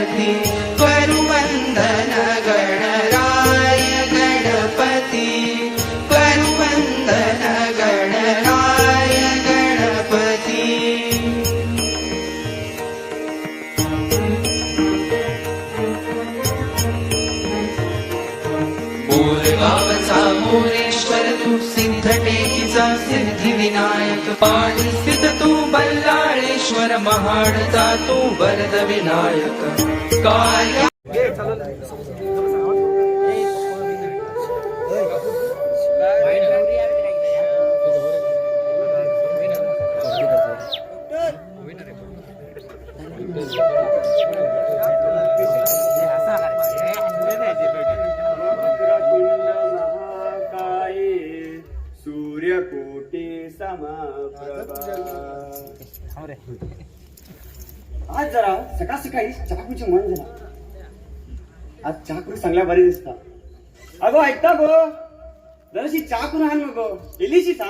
गणपती करू वंदन गणराय गणपती करू वंदन गणराय गणपती. बोरगावचा मोरेश्वर तू सिद्धटेकीचा सिद्धिविनायक पाणी स्थित तू बल्लाळेश्वर महाडचा तू वरद विनायक काय सूर्यकोटी समप्रभा. आज जरा सकाळ सकाळी चाकूची मन झाला. आज चाकू चांगल्या बरी दिसता. अगो ऐकता गो जराशी चाकून हाण नको इलीशी सा.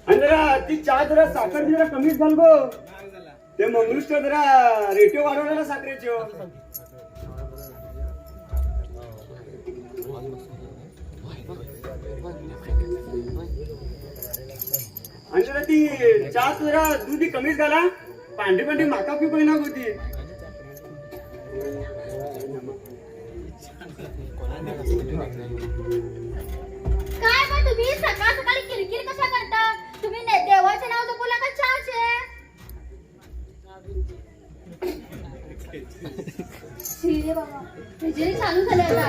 आणि जरा ती चहा जरा साखर जरा कमीच झाल गो. ते मंगळूष्ट जरा रेटिओ वाढवलेला साखरेची. आणि जरा ती चहा जरा दूध कमीच झाला. पांढरी पांढरी माका पिऊ ना होती. काय मग तुम्ही सकाळ सकाळी किरकिर कशा करता? तुम्ही देवाचे नाव जपू नका चहाचे. रे बाबा बिजली चालू झाले आता.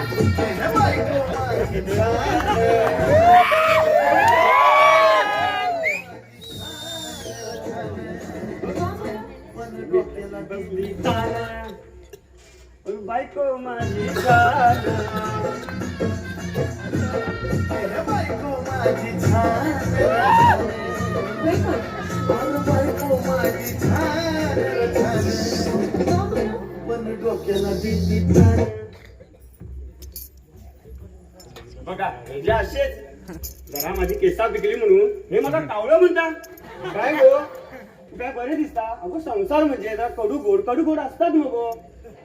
बायको माझी बघा म्हणजे असेच जरा माझी केसा पिकली म्हणून हे मला कावळं म्हणता. काय गो काय बरे दिसता. अगो संसार म्हणजे कडू गोड असतात मग.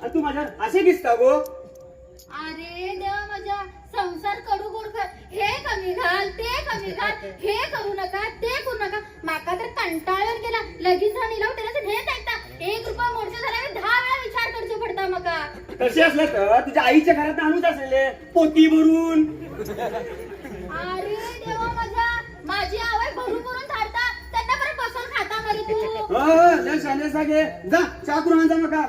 आणि तू माझ्या असे दिसता गो. अरे देवा माझ्या संसार कडू गोड हे कमी घाल ते कमी घाल हे करू नका ते करू नका. माका तर कंटाळून गेला. लगेच राणी लावून त्याला हेच ऐकता. 1 रुपया मोडचे झाल्यावर 10 वेळा विचार करतो पडता मका. तसे असलं तर तुझ्या आईच्या घरात आणूच असलेले पोती भरून. अरे देवा माझी आवय भरून भरून झाडता. त्यांना परत बसून खाता मरे तू. शाने सागे जा चाकून आणजा मका.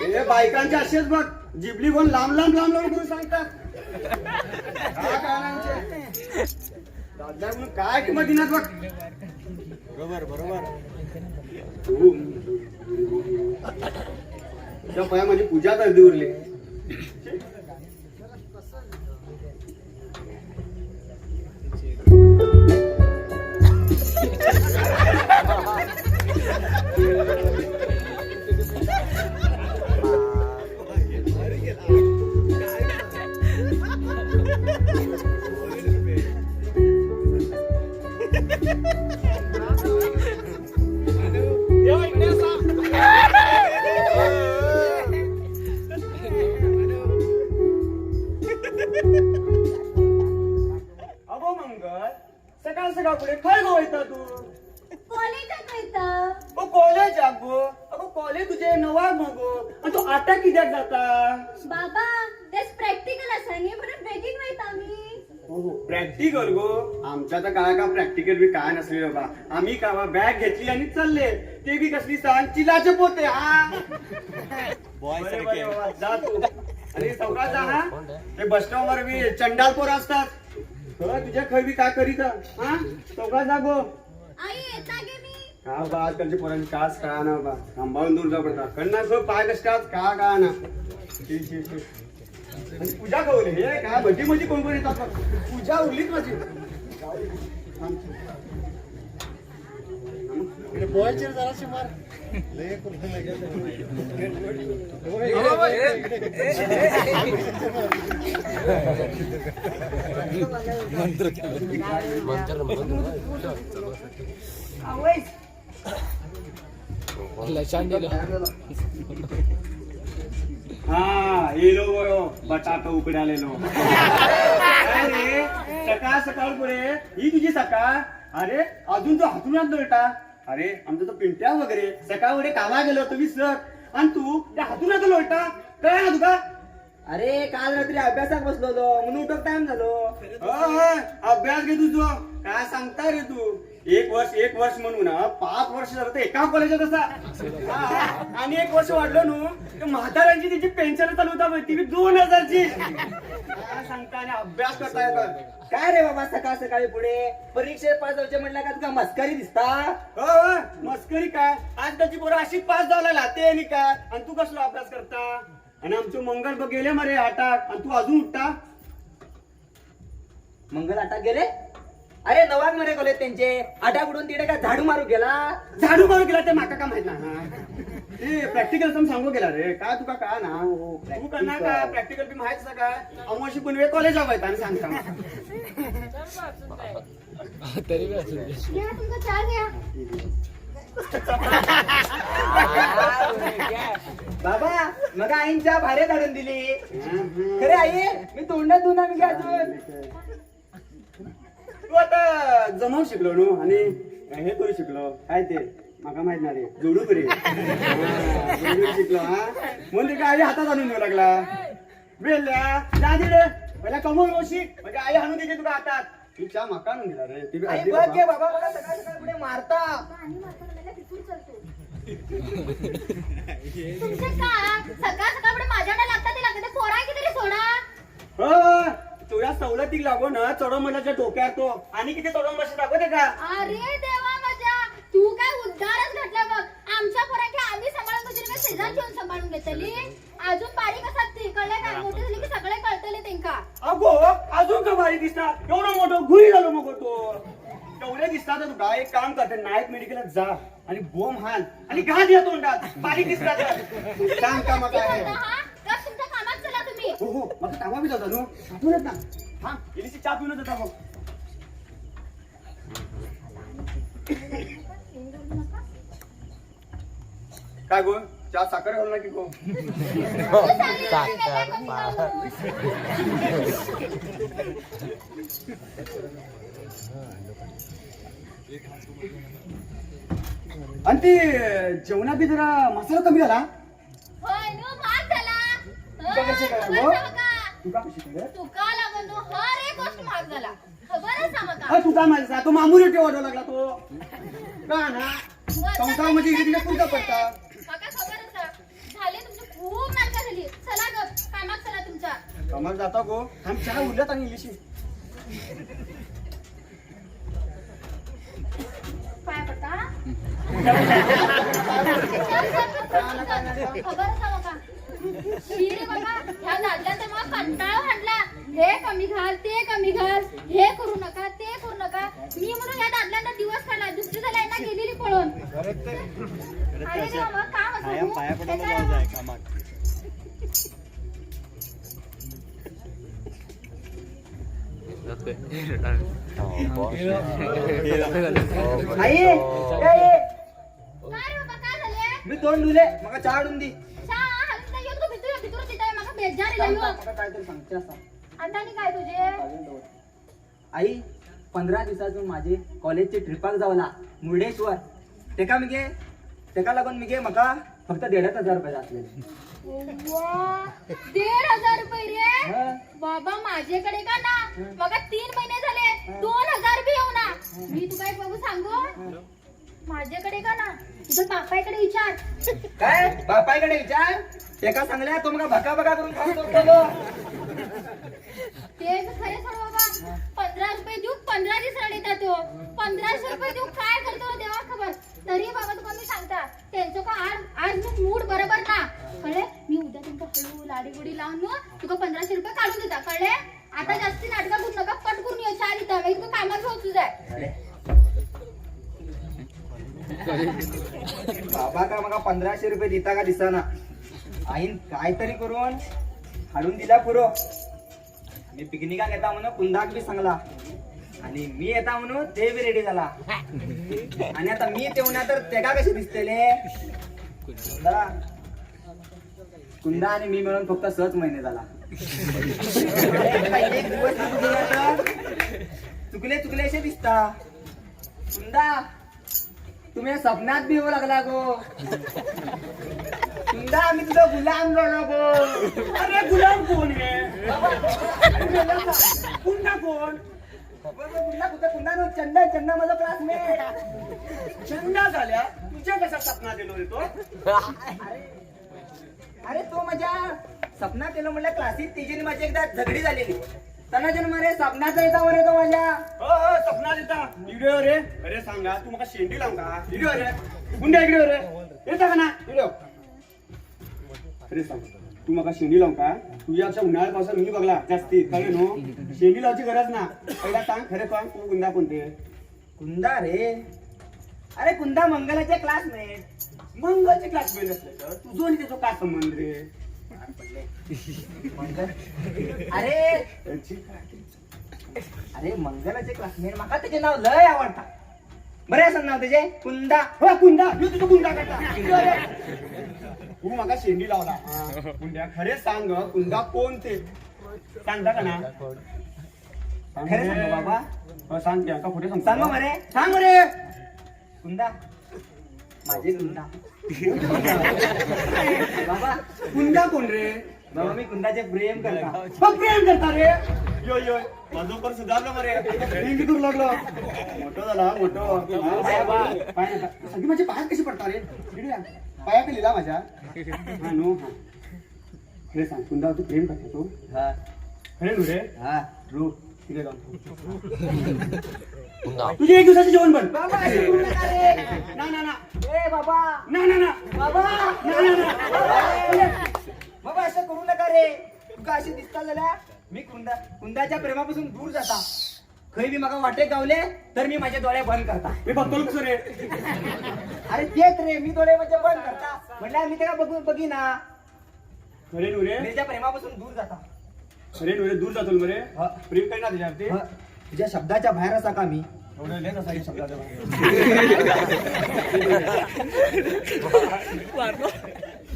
हे बायकांचे असेच बघ जिबली कोण लांब करून सांगतात. काय किंमत दिनात बघ. बरोबर तुझ्या पाया माझी पूजा तर उरली. अगो मंगल सकाळ पुढे खय गो वयता तू. कॉलेजात येतं. कॉलेज अगो अगो कॉलेज तुझे नवाग मगो. आणि तू आता कित्याक जाता. बाबा तेच प्रॅक्टिकल असा नी म्हणून बेगीन वयता मी. प्रॅक्टिकल गो आमच्या तर काय का प्रॅक्टिकल बी काय नसले बाबा. आम्ही का बॅग घेतली आणि चालले. ते बी कसली सांग चिलाचे पोते. हा जा तू आणि चौकात जा. हा ते बस स्टॉप वर बी चंडाल पोर असतात. तुझ्या खय बी काय करीत. हा चौकात जा गो. आई येता गे मी. का बा आजकालच्या पोरांची कास का ना बा सांभाळून दूर जा पडतात. कन्ना पाय कष्टात का ना. पूजा कवले हे काय भजी कोण कोण येतात. पूजा उरलीच माझी. पोहायचे जराशी मार लय हा येलो बरो बटाटा उकडालेलो अरे सकाळ सकाळ पुढे ही तुझी सकाळ अरे अजून तो हातून दोलटा अरे आमचा तो पिंट्या वगैरे सकाळ पुढे कामा गेलो तुम्ही सर आणि तू त्या हातून लोळटा काय ना तुका अरे काल रात्री अभ्यासात बसलो होतो म्हणून उठक टाइम झालो. अभ्यास घे तुझो काय सांगता रे तू एक वर्ष म्हणून 5 वर्ष झालं तर एका कॉलेजात असा आणि 1 वर्ष वाढलो नू म्हाताऱ्यांची तिची पेन्शन चालू होता ती 2000ची काय सांगता आणि अभ्यास करता येतात. काय रे बाबा सकाळ सकाळी पुढे परीक्षेत पास व्हायचे म्हटलं का तुका मस्करी दिसता. मस्करी काय आज त्याची पोरं अशी पास झाला लाते आणि काय आणि तू कसला अभ्यास करता आणि आमचे मंगल बघ गेले मरे आटाक आणि तू अजून उठता. मंगल आटाक गेले अरे नवाग मरे गेले त्यांचे आटाक उडून तिथे काय झाडू मारू गेला. झाडू मारू गेला ते माका का माहित ना ते प्रॅक्टिकल सम सांगू गेला रे काय तुका का ना तू करणार का प्रॅक्टिकल बी माहित काय अमोशी पुनवे कॉलेज आवायत आणि सांगता घ्या तुमचा चहा घ्या. बाबा मग आईंच्या भारे काढून दिली खरे आई मी तोंडात धुना मी अजून. तू आता जमावून शिकलो नो आणि हे करू शिकलो काय ते माका माहित ना रे जोडू करे जोडू शिकलो हा म्हणून ते काय आई हातात आणून देऊ लागला बेल्या जा दे रे पहिला कमवून शिक म्हणजे आई आणून देते तुला हातात ती चहा माका आणून दिला रे ती बी आई अर्धी बघ बाबा. घे बाबा मला सकाळ सकाळ पुढे मारता. आणि म्हातारा मला तिथून चालतो. तुमचे का सकाळ सकाळ पुढे माझ्याकडे लागतात ते लागतात पोरा किती सोडा. हो तुझ्या सवलतीक लागून चढव मलाच्या डोक्यात तो आणि किती चढवून बसत दाखवते का अरे देवा माझ्या तू काय उद्गारच घडला बघ. आमच्या पोरांची आम्ही सांभाळून म्हणजे काय शेजार घेऊन सांभाळून घेतली. अजून बारीक असतात ती कळले काय मोठी झाली की सगळे कळतले त्यांका. अगो अजून का भारी दिसता एवढं मोठं घुरी झालो मग तो एवढे दिसतात तर तुका एक काम करते नायक मेडिकलात जा आणि बोम हाल आणि घास या तोंडात बारीक दिसतात काम काम काय हा तर तुमच्या कामात चला तुम्ही. हो हो मग कामा बी जाता नो आठवण ना हा गेलीची चहा पिऊन जाता बघ काय गो चहा साखर घालू ना की गो आणि ती जेवणात बी जरा मसाला कमी झाला होय नो भात झाला. तुका कशी काय खबर गो? सांगा का? तुका कशी काय तुका लागून तो हर एक गोष्ट महाग झाला. खबरच सांगा का? तुका माझा तो मामुरी ठेवायला लागला तो का ना संसार म्हणजे इकडे पुढचा पडता काका खबरच आहे. झाले तुमची खूप नाटकं झाली. चला ग कामात चला तुमच्या. कमाल जाता गो आम चहा उरल्यात आणि इलिशी पाय पडता खबरच सांगा का? शिरे बाबा ह्या लाडल्या तर मग कंटाळा हाणला. हे कमी घाल ते कमी घाल हे करू नका ते करू नका. मी म्हणून या दादल्यांना दिवस काढला. दुसरी झाला यांना गेलेली पळून. अरे देवा मग काम असं आई काय रे बाबा काय झाले? मी तोंड धुले मग चहा आणून दी. चहा हालत नाही येत गं भितूर तिथे मला बेजार सांग येईल. का, काहीतरी सांगते असा. आता आणि काय तुझे? आई 15 दिवसातून माझी कॉलेजची ट्रिपाक जावला मुर्डेश्वर तेका लागून मी मका फक्त 1,500 रुपये असलेले. वा, 1,500 रुपये रे हा. बाबा माझ्याकडे का ना बघा 3 महिने झाले 2,000 बी येऊ ना. मी तू काय बघू सांगू माझ्याकडे का ना तुझ्या बापाकडे विचार. काय बापाईकडे विचार तेका सांगल्या तो मग भका भका करून खाऊ शकतो. ते खरे सर बाबा 15 रुपये देऊ 15 दिवसाला येतात तो 1500 रुपये देऊ काय करतो देवा खबर. तरी बाबा तुका मी सांगता त्यांचं का आज मूड बरोबर ना कळले. मी उद्या तुमका हळू लाडी गुडी लावून तुका 1500 रुपये काढून देता कळले. आता जास्ती नाटका करू नका पट करून ये चहा देता मी तुका कामात घेऊ तुझा. बाबा का मग 1500 रुपये देता का दिसाना. आईन काहीतरी करून हाडून दिला पुरो. मी पिकनिकाक येता म्हणून कुंदाक बी सांगला आणि मी येता म्हणून ते बी रेडी झाला. आणि आता मी तेवढ्या तर तेका कसे दिसतेले. कुंदा आणि मी मिळून फक्त 6 महिने झाला. काही एक दिवस चुकले चुकले असे दिसता. कुंदा तुम्ही स्वप्नात बी येऊ लागला गो. कुंदा आम्ही तुझा गुलाम झालो गो. अरे गुलाम कोण आहे? पुन्हा कोण? कुंदा नो चंदा चंदा माझा क्लासमेट. चंदा झाल्या तुझ्या कसा सपना दिलो रे तो? अरे तो माझ्या सपनात येलो म्हणलं क्लासीत तिची माझी एकदा झगडी झालेली. त्यांना जन्म रे सपनाचा येता वर येतो माझ्या. हो सपना देता व्हिडिओ रे. अरे सांगा तू मका शेंडी लावून का व्हिडिओ रे? पुन्हा व्हिडिओ रे येता का ना व्हिडिओ? अरे सांग तू मका शेंडी लावून का? तुझ्या अशा उन्हाळ्यात पावसात मी बघला जास्ती कळलं नो. शेंडी लावची गरज ना. पहिला सांग खरं सांग तू कुंदा कोणते? कुंदा रे. अरे कुंदा मंगलाचे क्लासमेट. मंगलचे क्लासमेट असले तर तुझं आणि त्याचा काय संबंध रे? अरे अरे मंगलाचे क्लासमेट माका त्याचे नाव लय आवडता. बरे असं नाव त्याचे कुंदा. हो कुंदा यो तुझं कुंदा करता. तू मका शेंडी लावला कुंड्या. खरे सांग कुंदा कोण ते सांगता का ना? खरे सांग बाबा. हो सांग की का कुठे सांग मरे. सांग रे. कुंदा माझे कुंदा. बाबा कुंदा कोण रे? बाबा मी कुंदाचे प्रेम करता. मग प्रेम करता रे. यो यो माझं पण सुधारलं मरे. प्रेम दूर लागलो मोठं झाला मोठं. सगळी माझे पाय कशी पडता रे? पाया का लिहिला माझ्या? हा नो हा. खरे सांग कुंदा तू प्रेम करता तू? हा खरे नो रे? हा ट्रू. ठीक आहे तुझे 1 दिवसाचे जेवण बन. बाबा असं करू नका रे. ना ना ना ए बाबा. ना ना ना बाबा ना ना ना. बाबा असं करू नका रे. तुका अशी दिसता झाल्या मी कुंदाच्या प्रेमापासून दूर जाता. खरी मी मका वाटे गावले तर मी माझे डोळे बंद करता. मी बघतो कसं रे? अरे तेच रे मी डोळे म्हणजे बंद करता. म्हटलं मी त्याला बघीना. खरे नो रे? त्याच्या प्रेमापासून दूर जाता. खरे नो रे दूर जातो मरे. हा. प्रेम करणार त्याच्यावरती. ह, तुझ्या शब्दाच्या बाहेर असा का मी? एवढं लेट असा शब्दाचा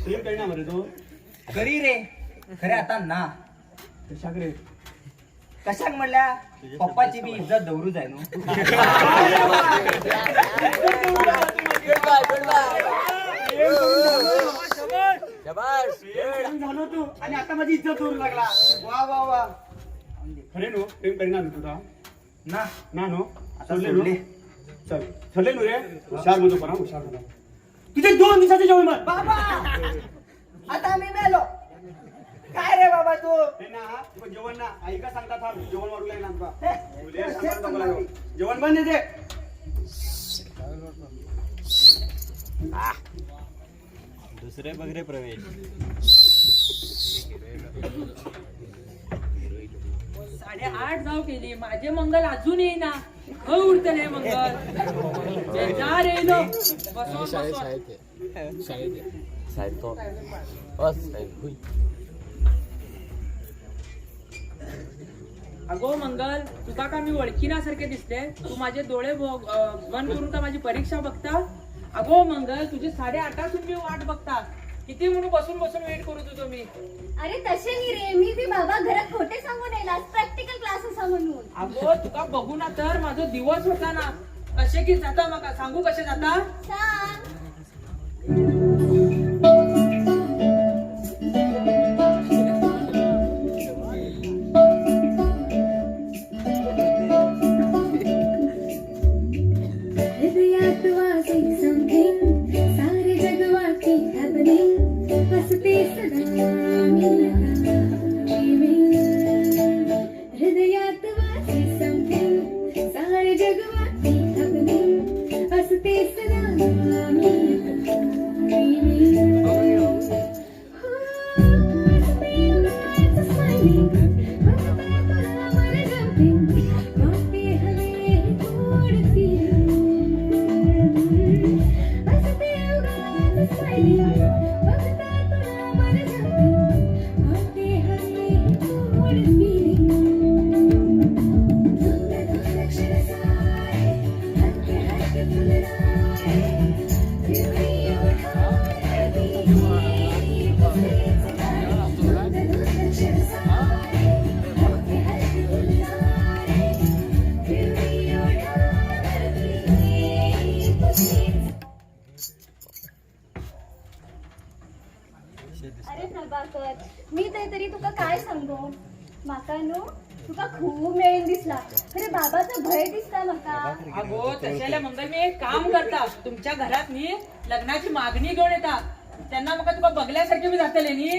प्रेम करणार मरे तो. करी रे. खरे आता ना. कशाक रे? कशाक म्हणल्या पप्पाची बी इज्जत दौरूच आहे नो. प्रेम झालो तू आणि आता माझी इज्जत करू लागला. वा वा वा. खरे नो प्रेम करणार ना तुझा? ना ना नो आता सोडले नो. सोडले. चल ठरले नो रे. हुशार म्हणतो पण हुशार म्हणतो. तुझे 2 दिवसाचे जेवण बन. बाबा आता मी मेलो. काय रे बाबा तू? हे ना तू जेवण ना आई का सांगता थांब जेवण वाढू लागला तुला. हे, तुले सांगायला नको लागलो. जेवण बन देते. दुसरे बगरे प्रवेश 8:30 जाऊ केली. माझे मंगल अजून येईना. उरतले मंगल. जा रे लो. बसव अगो मंगल तुका का मी ओळखीनासारखे दिसते? तू माझे डोळे बंद करून का माझी परीक्षा बघता? अगो मंगल तुझी 8:30 मी वाट बघता. किती म्हणून बसून बसून वेट करू तुझं मी. अरे तसे नाही रे. मी बी बाबा घरात खोटे सांगून येला प्रॅक्टिकल क्लास असा म्हणून. अगो तुका बघू ना तर माझा दिवस होता ना. कसे की जाता मग सांगू कसे जाता? सांग. हृदयात वाजे something, सारे जगवाची happening, हसते सदा मी हृदयात वाजे something, सारे जगवाची happening, हसते सदा मी बघता तुला मन झोपी होते हसते गोड feeling. धुंद धुंद क्षण सारे हलके हलके फुलणारे फिरवी ओढावणारी पुसरीच गाणी. धुंद धुंद क्षण सारे हलके हलके फुलणारे फिरवी ओढावणारी पुसरीच. अरे प्रभाकर, मी तरी तुका काय सांगू. माका न्हू तुका खूप मेळीन दिसला. अरे बाबाचा भय दिसता माका. अगो तशाला मंगल मी एक काम करता, तुमच्या घरात मी लग्नाची मागणी घेऊन येता. त्यांना मग तुका बघल्यासारखे मी जातले नी.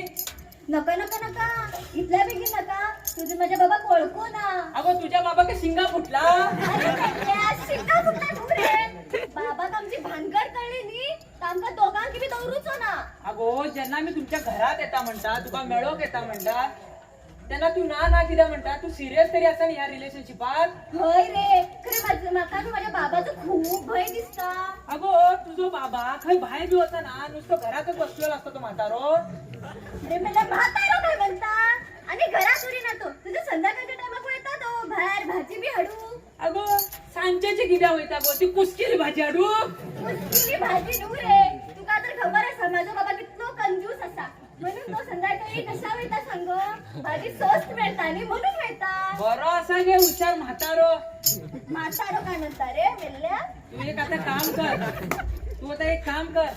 नका नका नका, इथल्या बेगीन नका. तुझे माझ्या बाबा ओळखू ना. अगो तुझ्या बाबा का शिंगा फुटला. अरे कन्या, शिक्का कुठला दूर रे. बाबाक आमची भानगड कळली नी, तर आमका दोघांकी बी दौरूचो ना. अगो ज्यांना मी तुमच्या घरात येता म्हणता, तुका मेळोक येता म्हणता, त्यांना तू ना किती म्हणता. तू सिरियस तरी असा या रिलेशनशिपात. होय रे, खरे माका तू माझ्या बाबाचं खूप भय दिसता. अगो तुझो बाबा खंय बाहेर बी होता ना, नुसतं घरातच बसलेला असतो तो म्हातारो. अरे मला म्हातारो काय म्हणता. आणि घरात उरी ना तो तुझ्या संध्याकाळच्या टायमाक येता तो बाहेर भाजी बी हाडू. अगो सांजेची किद्या होईता गो, ती कुसकेली भाजी हाडू. मुसकिली भाजी न्हू रे. तुका तर खबर आसा माझा बाबा कितलो कंजूस असा. म्हणून तो संध्याकाळी कशा वयता सांग. भाजी स्वस्त मिळता आणि म्हणून वयता. बरो असा गे हुशार म्हातारो. म्हातारो काय म्हणता रे मेल्ल्या. तू एक आता काम कर, तू आता एक काम कर.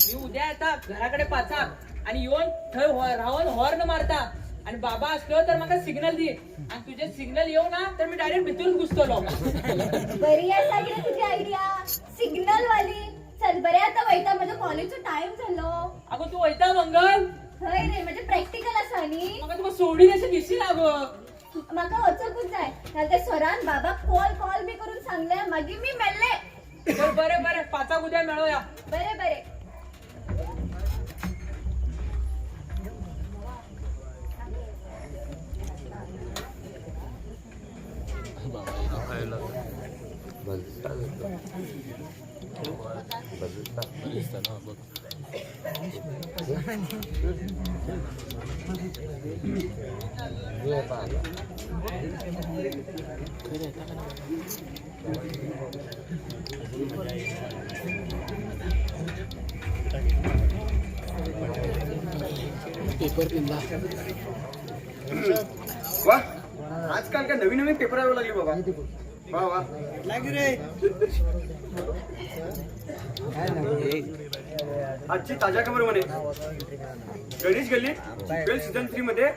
मी उद्या येता घराकडे पाचाक आणि येऊन थंय राहून हॉर्न मारता. आणि बाबा असलो तर मला सिग्नल दे. आणि तुझे सिग्नल येऊ ना तर मी डायरेक्ट भितरून घुसतलो. बरी असा की तुझी आयडिया सिग्नल वाली. चल बरे आता वयता, माझं कॉलेजचा टाइम झालो. अगो तू वैता मंगल. होय रे, म्हणजे प्रॅक्टिकल असा नी. मग तुला सोडीन अशी दिसली ना गो. माका वचकूच जाय. नाहीतर ते स्वरान बाबा कॉल बी करून सांगले मागी मी मेल्ले. बरे बरे पाचाक उद्या मिळूया. बरे बरे. वा, आजकाल काय नवीन नवीन पेपर यावं लागले बाबा. वा वा आजची ताज्या खबर म्हणे, गणेश गल्ली IPL सीझन 3 मध्ये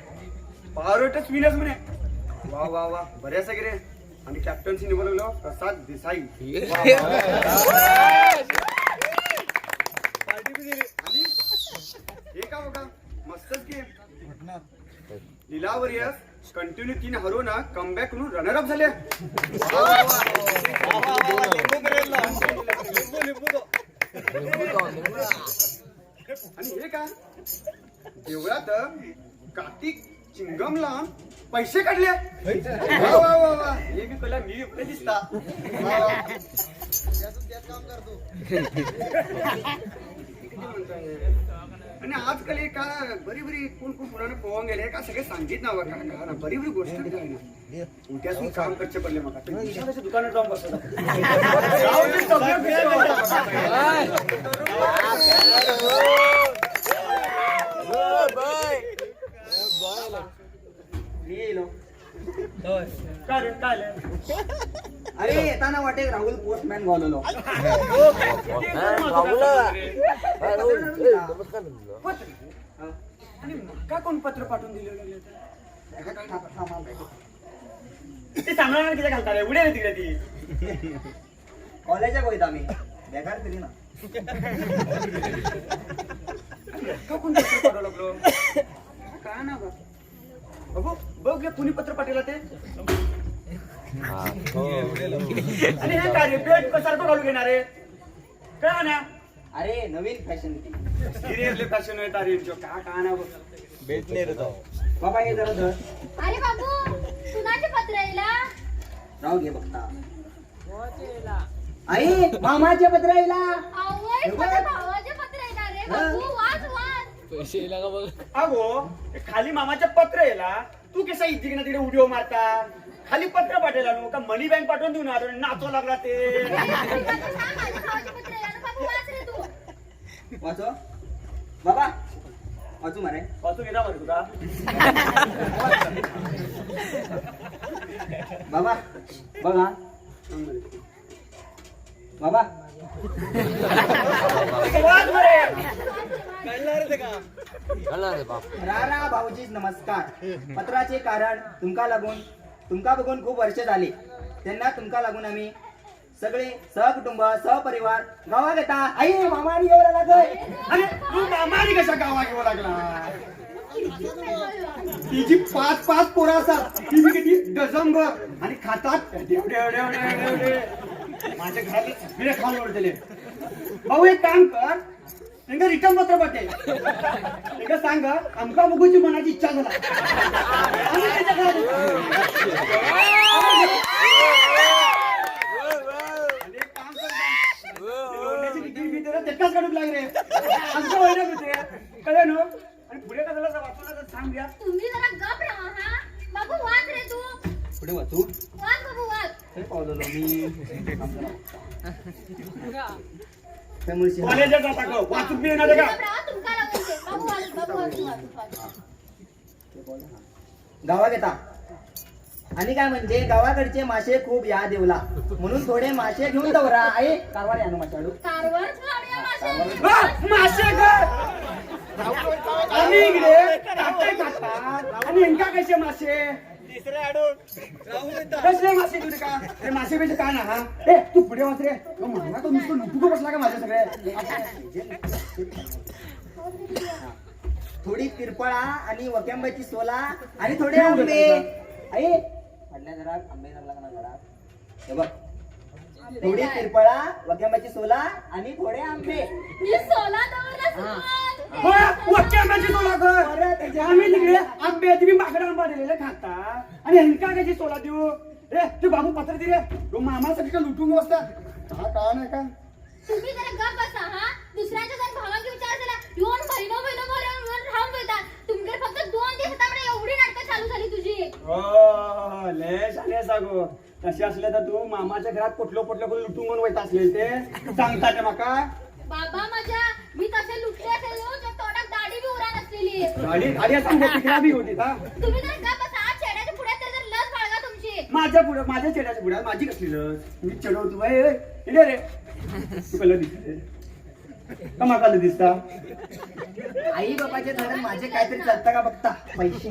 पावरटच विनर्स म्हणे. वा वा वा, बऱ्याच रे. आणि कॅप्टन्सी निवडलो प्रसाद देसाई. वा, वा, वा. आणि हे का बघा मस्तच की लिलावर यश कंटिन्यू 3 हरवून कमबॅक करून रनर अप झाले. आणि हे का देवळात कार्तिक चिंगमला पैसे काढले. वा वा वा वा, हे बी कला मी इकडे दिसता. वा वा. आणि आजकाल का बरी बरी कोण कोण पुराणे पोहून गेले का सगळे सांगित ना बघा का बरी बरी गोष्ट उद्यासून काम कच्चे पडले मग विशालाच्या दुकानात जाऊन बसतो. अरे येताना वाटे राहुल पोस्टमॅन बोलवलो. आणि का कोण पत्र पाठवून दिलेलं ते सांगणार किती घालता रे उड्या तिकडे ती कॉलेजात होईत आम्ही बेकार तरी ना. का कोण पत्र पाठवलं लागलो काय ना बघ बघू बघ कुणी पत्र पाठवलं ते. आणि हे काय रे पेट सारखं घालून घेणार रे काय ना. अरे नवीन फॅशन ती सिरियसली फॅशन आहे तारी का का ना बेट नाही रे तो. बाबा हे जरा धर. अरे बाबू, कुणाचे पत्र यायला. राहू घे बघता. आई मामाचे पत्र यायला. आवय, माझ्या भावाचे पत्र येणार रे बाबू. वाच अगो खाली मामाच्या पत्र येला तू कसा इथे ना तिकडे उडी मारता खाली पत्र पाठवला नो का मनी बँक पाठवून देऊ ना नाचो लागला ते वाचो बाबा वाचू मारे वाचू घेता बरं तुला बाबा बघा बाबा वाच बरे. राणा भाऊजी नमस्कार. पत्राचे कारण तुमका बघून खूप वर्ष झाली. त्यांना तुमका लागून आम्ही सगळे सहकुटुंब सहपरिवार गावात येता. आई मामानी येऊ लागलाय. अरे तू मामानी कशा गावा घेऊ लागला तिची 5-5 पोरं असतात ती बी किती डझनभर आणि खातात एवढे माझ्या घरातले सगळे खाऊन ओढले. भाऊ एक काम कर त्यांना रिटर्न पत्र पाठे त्यांना सांग आमका बघूची मनाची इच्छा झाला आम्ही त्याच्या घरात येतो. आणि एक काम कर ते लोण्याची तिकीट बी त्याला तेच काढून लागले आमच्या वहिन्यात होते कळे नो आणि पुढे का झालं वाचून तर सांग द्या. तुम्ही जरा गप राहा हा. बाबू वाच रे तू. पुढे वाचू वाच बाबू वाच. हे पावलो मी त्यामुळे शिहा- कॉलेजात जाता का वाचून बी येणार का गप राहा तुमका लागून ते. बाबू वाच बाबू वाच. गावात येता आणि काय म्हणजे गावाकडचे मासे खूप या देवला म्हणून थोडे मासे घेऊन दवरा. आई कारवार आणू माशाडू कारवार खाऊया मासे. मासे आम्ही इकडे टाकते खातात आणि यांका कसे मासे कसले मासे तुझे का ते मासे पैसे काय ना हा ए तू पुढे वाच रे म्हणा तो नुसतं लुटू बसला का माझे सगळे थोडी तिरपळा आणि वक्यांबाची सोला आणि थोडे आंबे. आई पडल्या जरा आंबे लागला का ना जरा हे बघ थोडी तिरपळा वक्यांबाची सोला आणि थोडे आंबे. मी सोला दवरला सुमान. वाक्याची सोला कर आम्ही तिकडे आंबे तुम्ही माकडा आंबा दिलेले खाता आणि यांका कशी सोला देऊ रे तू बाबू पत्र दे रे तो मामासाठी का लुटून बसतात हा का नाही का तुम्ही जरा गप बसा हा. दुसऱ्याच्या जर भावांची विचार झाला येऊन महिनो राहून बेटा तुमकडे फक्त 2 दिवस आता एवढी नाटकं चालू झाली तुझी. हो लय शाने सागो तसे असले तर तू मामाच्या घरात कुठलं करून लुटून म्हणून व्हायचं असले ते सांगता ते माका बाबा माझ्या मी तसे लुटले असेल हो, तर तोंडात दाढी बी उरा नसलेली. गाडी असं तिकडा बी होती का तुम्ही जरा गप बसा. आज चेहऱ्याच्या पुढे तर लस बाळगा तुमची. माझ्या चेड्याच्या पुढ्यात माझी कसली लस मी चढवतो बाई रे तू कल दिसते कमाकाला दिसता आई बाबाचे धरण माझे काहीतरी चालतं का बघता पैसे.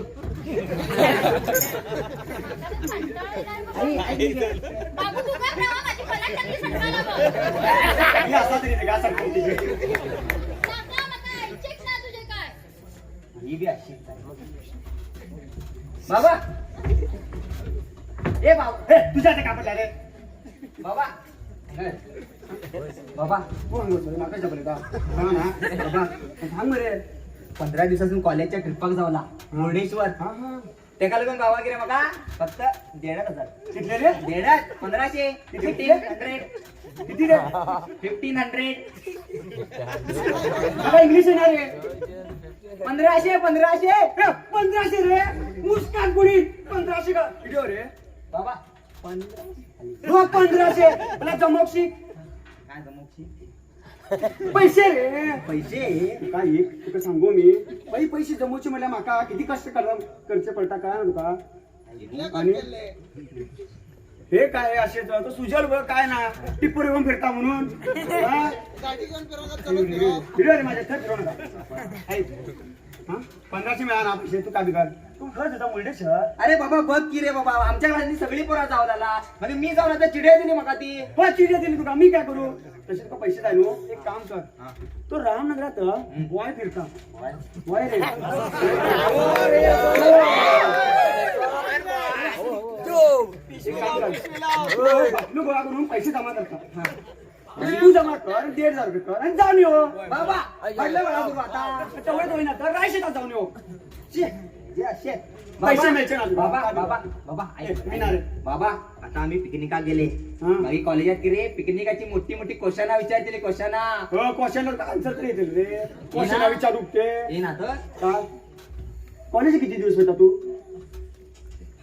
बाबू तू गप राहा. माझी पलट टाकली सटकाला बघ. मी असा तरी का सांगतो तिथे नका ऐकचेच ना तुझे काय. ही बी अशीच आहे. बाबा ए बाबा तुझ्या ते कापडला रे बाबा बाबा कोण बोलतो माका जबले का हा ना बाबा सांग रे 15 दिवसातून कॉलेजच्या ट्रिपाक जावला मुर्डेश्वर. हा हा तेका लागून गावा गेले मगा फक्त 1,500 कितले रे 1,500 1500 1500 किती रे 1500 बाबा इंग्लिश येणार रे 1500 1500 रे मुस्कान कुणी 1500 का व्हिडिओ रे बाबा 1500 मला जमोक्षी काय जमवशी पैसे रे पैसे काय एक तुका सांगू मी पैसे जमवचे म्हणल्या माका किती कष्ट खर्च पडता काय ना तुका आणि हे काय असे तो सुजल बघ काय ना टिप्पर येऊन फिरता म्हणून व्हिडिओ रे माझ्या फिरव नका 1500 मिळा ना पैसे तू काय बिघाड तू खरंच होता मुर्डेश्वर अरे बाबा बघ की रे बाबा आमच्या घरातली सगळी पोरा जावला म्हणजे मी जाऊन आता चिड्या दिली मका ती हो चिडिया दिली तुका मी काय करू तसे तुका पैसे द्याय नो एक काम कर तो रामनगरात वाय फिरता वाय रे बातमी गोळा करून पैसे जमा करता तू जमा कर 1,500 रुपये कर आणि जाऊन येऊ बाबा पडलं बळा करू आता तेवढं होईना तर राय शेतात जाऊन येऊ जे असे पैसे मिळचे ना तुला. बाबा बाबा बाबा ऐक मी नाही रे. बाबा आता आम्ही पिकनिका गेले हा. बाकी कॉलेजात की रे पिकनिकाची मोठी मोठी क्वेश्चन विचारतील क्वेश्चन हो क्वेश्चनवर आन्सर तरी येतील रे. क्वेश्चन विचारू ते ये ना तर काय कॉलेज किती दिवस होता तू?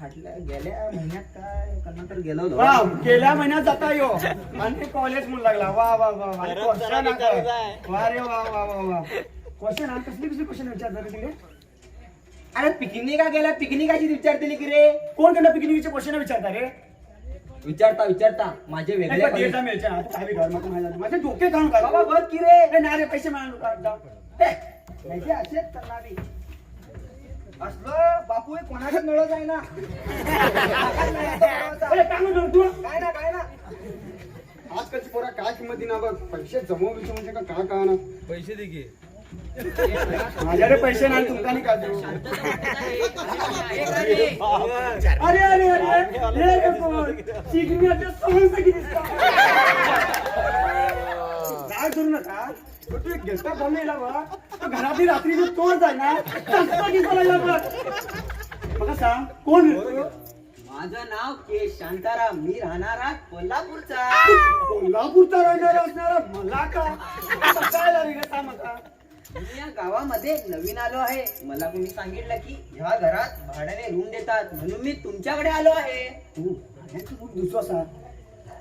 गेल्या महिन्यात काय करणार तर गेलो होतो. वा गेल्या महिन्यात जाता यो आणि कॉलेज म्हणून लागला. वा वा वा वा आणि परत जरा question विचारायचं आहे. आहे. वा रे वा वा वा वा क्वेश्चन आणि कसली कसली क्वेश्चन विचारतात रे तिकडे? अरे पिकनिका गेल्या पिकनिकाची विचारतील की रे कोण कडे पिकनिकचे क्वेश्चन विचारता रे? विचारता माझे वेगळे नाही, पण college- देता मिळचे ना. आता काय बी घर नको माहिती झालं. माझे डोके काम करा बाबा बघ की रे ए, नाही रे पैसे मिळाले म्हणजे असेच करणारी असलं बापू हे कोणाकडे मिळत आहे ना काय ना काय ना आजकालची पोरा काय किंमत दिना बघ. पैसे जमवले म्हणजे का काय कळा ना. पैसे दे की माझ्याकडे पैसे नाही तुमका नाही का देऊ. अरे अरे अरे हे रे कोण चिकण्याचे सहनसकी दिसतात. काय करू नका पण तू एक गेस्टा बनलेला बघ तो घरातली रात्रीची तोड जाय ना तसा दिसायला लागला बघ. बघा सांग कोण रे तू? माझं नाव के शांताराम मी राहणारा कोल्हापूरचा कोल्हापूरचा राहणारा असणारा मला का आता काय लागली का सांग आता. मी या गावामध्ये नवीन आलो आहे मला कोणी सांगितलं की ह्या घरात भाड्याने रूम देतात म्हणून मी तुमच्याकडे आलो आहे भाड्याचं रूम दुसरं असा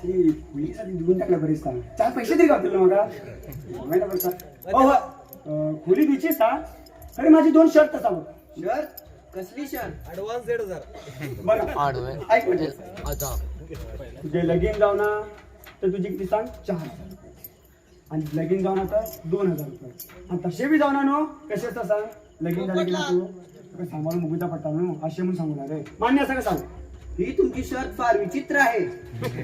ती पोलिसांनी देऊन टाकलं बरेच सांग. चार पैसे तरी गावतील ना मला बघायला बरं सांग. हो हो खोली द्यायची सांग. अरे माझी 2 शर्ट तसा बघ. शर्ट कसली शर्ट ऍडव्हान्स 1,500 बघा ऐक म्हणजे तुझे लगीन जाऊ ना तर तुझी किती सांग 4,000 आणि लगीन जाऊ ना तर 2,000 रुपये आणि तसे बी जाऊ ना नो कसे असता सांग लगीन झाले की ना तू सांभाळून मुगीचा पडता नो असे म्हणून सांगू ना रे मान्य असं का सांग. ही तुमची शर्ट फार विचित्र आहे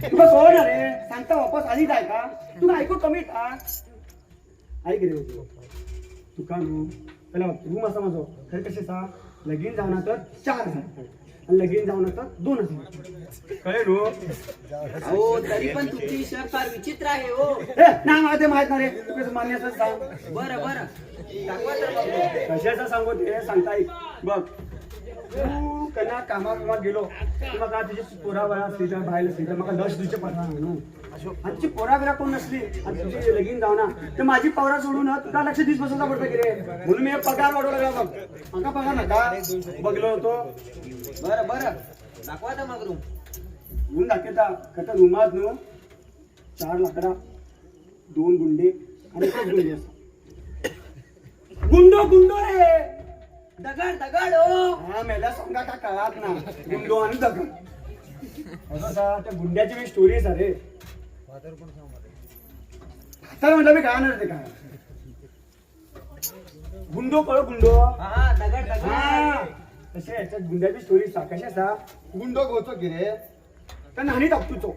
तुला कोण रे सांगता वापस आली जाय का तुला ऐकू कमी का ऐक रे तुका नो पहिला रूम असा माझं खरं कसे सांग लगीन जाऊ ना तर 4,000 रुपये आणि लगीन जाऊ ना तर 2,000 कळे नो. हो तरी पण तुमची शर्ट फार विचित्र आहे हो नाही मला ते माहित नाही रे तू कसं मान्य असं सांग. बरं बरं दाखवा तर बघू. कशाचं सांगू ते सांगता ऐक बघ तू कन्या कामात गेलो की मग तुझी पोरा बरा असली तर बाहेर असली तर मग 10 दिवशी पडणार म्हणून आणि तुझी पोरा बिरा कोण नसली आणि तुझी लगीन जाऊ ना तर माझी पवरा सोडून तुला लक्ष 20 बसायला पडतं की रे म्हणून मी पगार वाढवला लागला बघ अंका पगार नका बघलो होतो. बरं बरं दाखवा तर मग रूम म्हणून दाखवता कथा रुमात नो 4 लाकडा 2 गुंडे आणि 1 गुंडे असं गुंडो रे दगड दगड हो हा मेला सांगा का कळात ना गुंडो आणि दगड असं त्या गुंड्याची मी स्टोरी आहे रे आता म्हटलं मी काय ते काय गुंडो कळ गुंडो हा दगड हा दगड तसे याच्यात गुंड्याची स्टोरी सा कशा सा गुंडो गोचो की रे तर नाणी टाकतुचो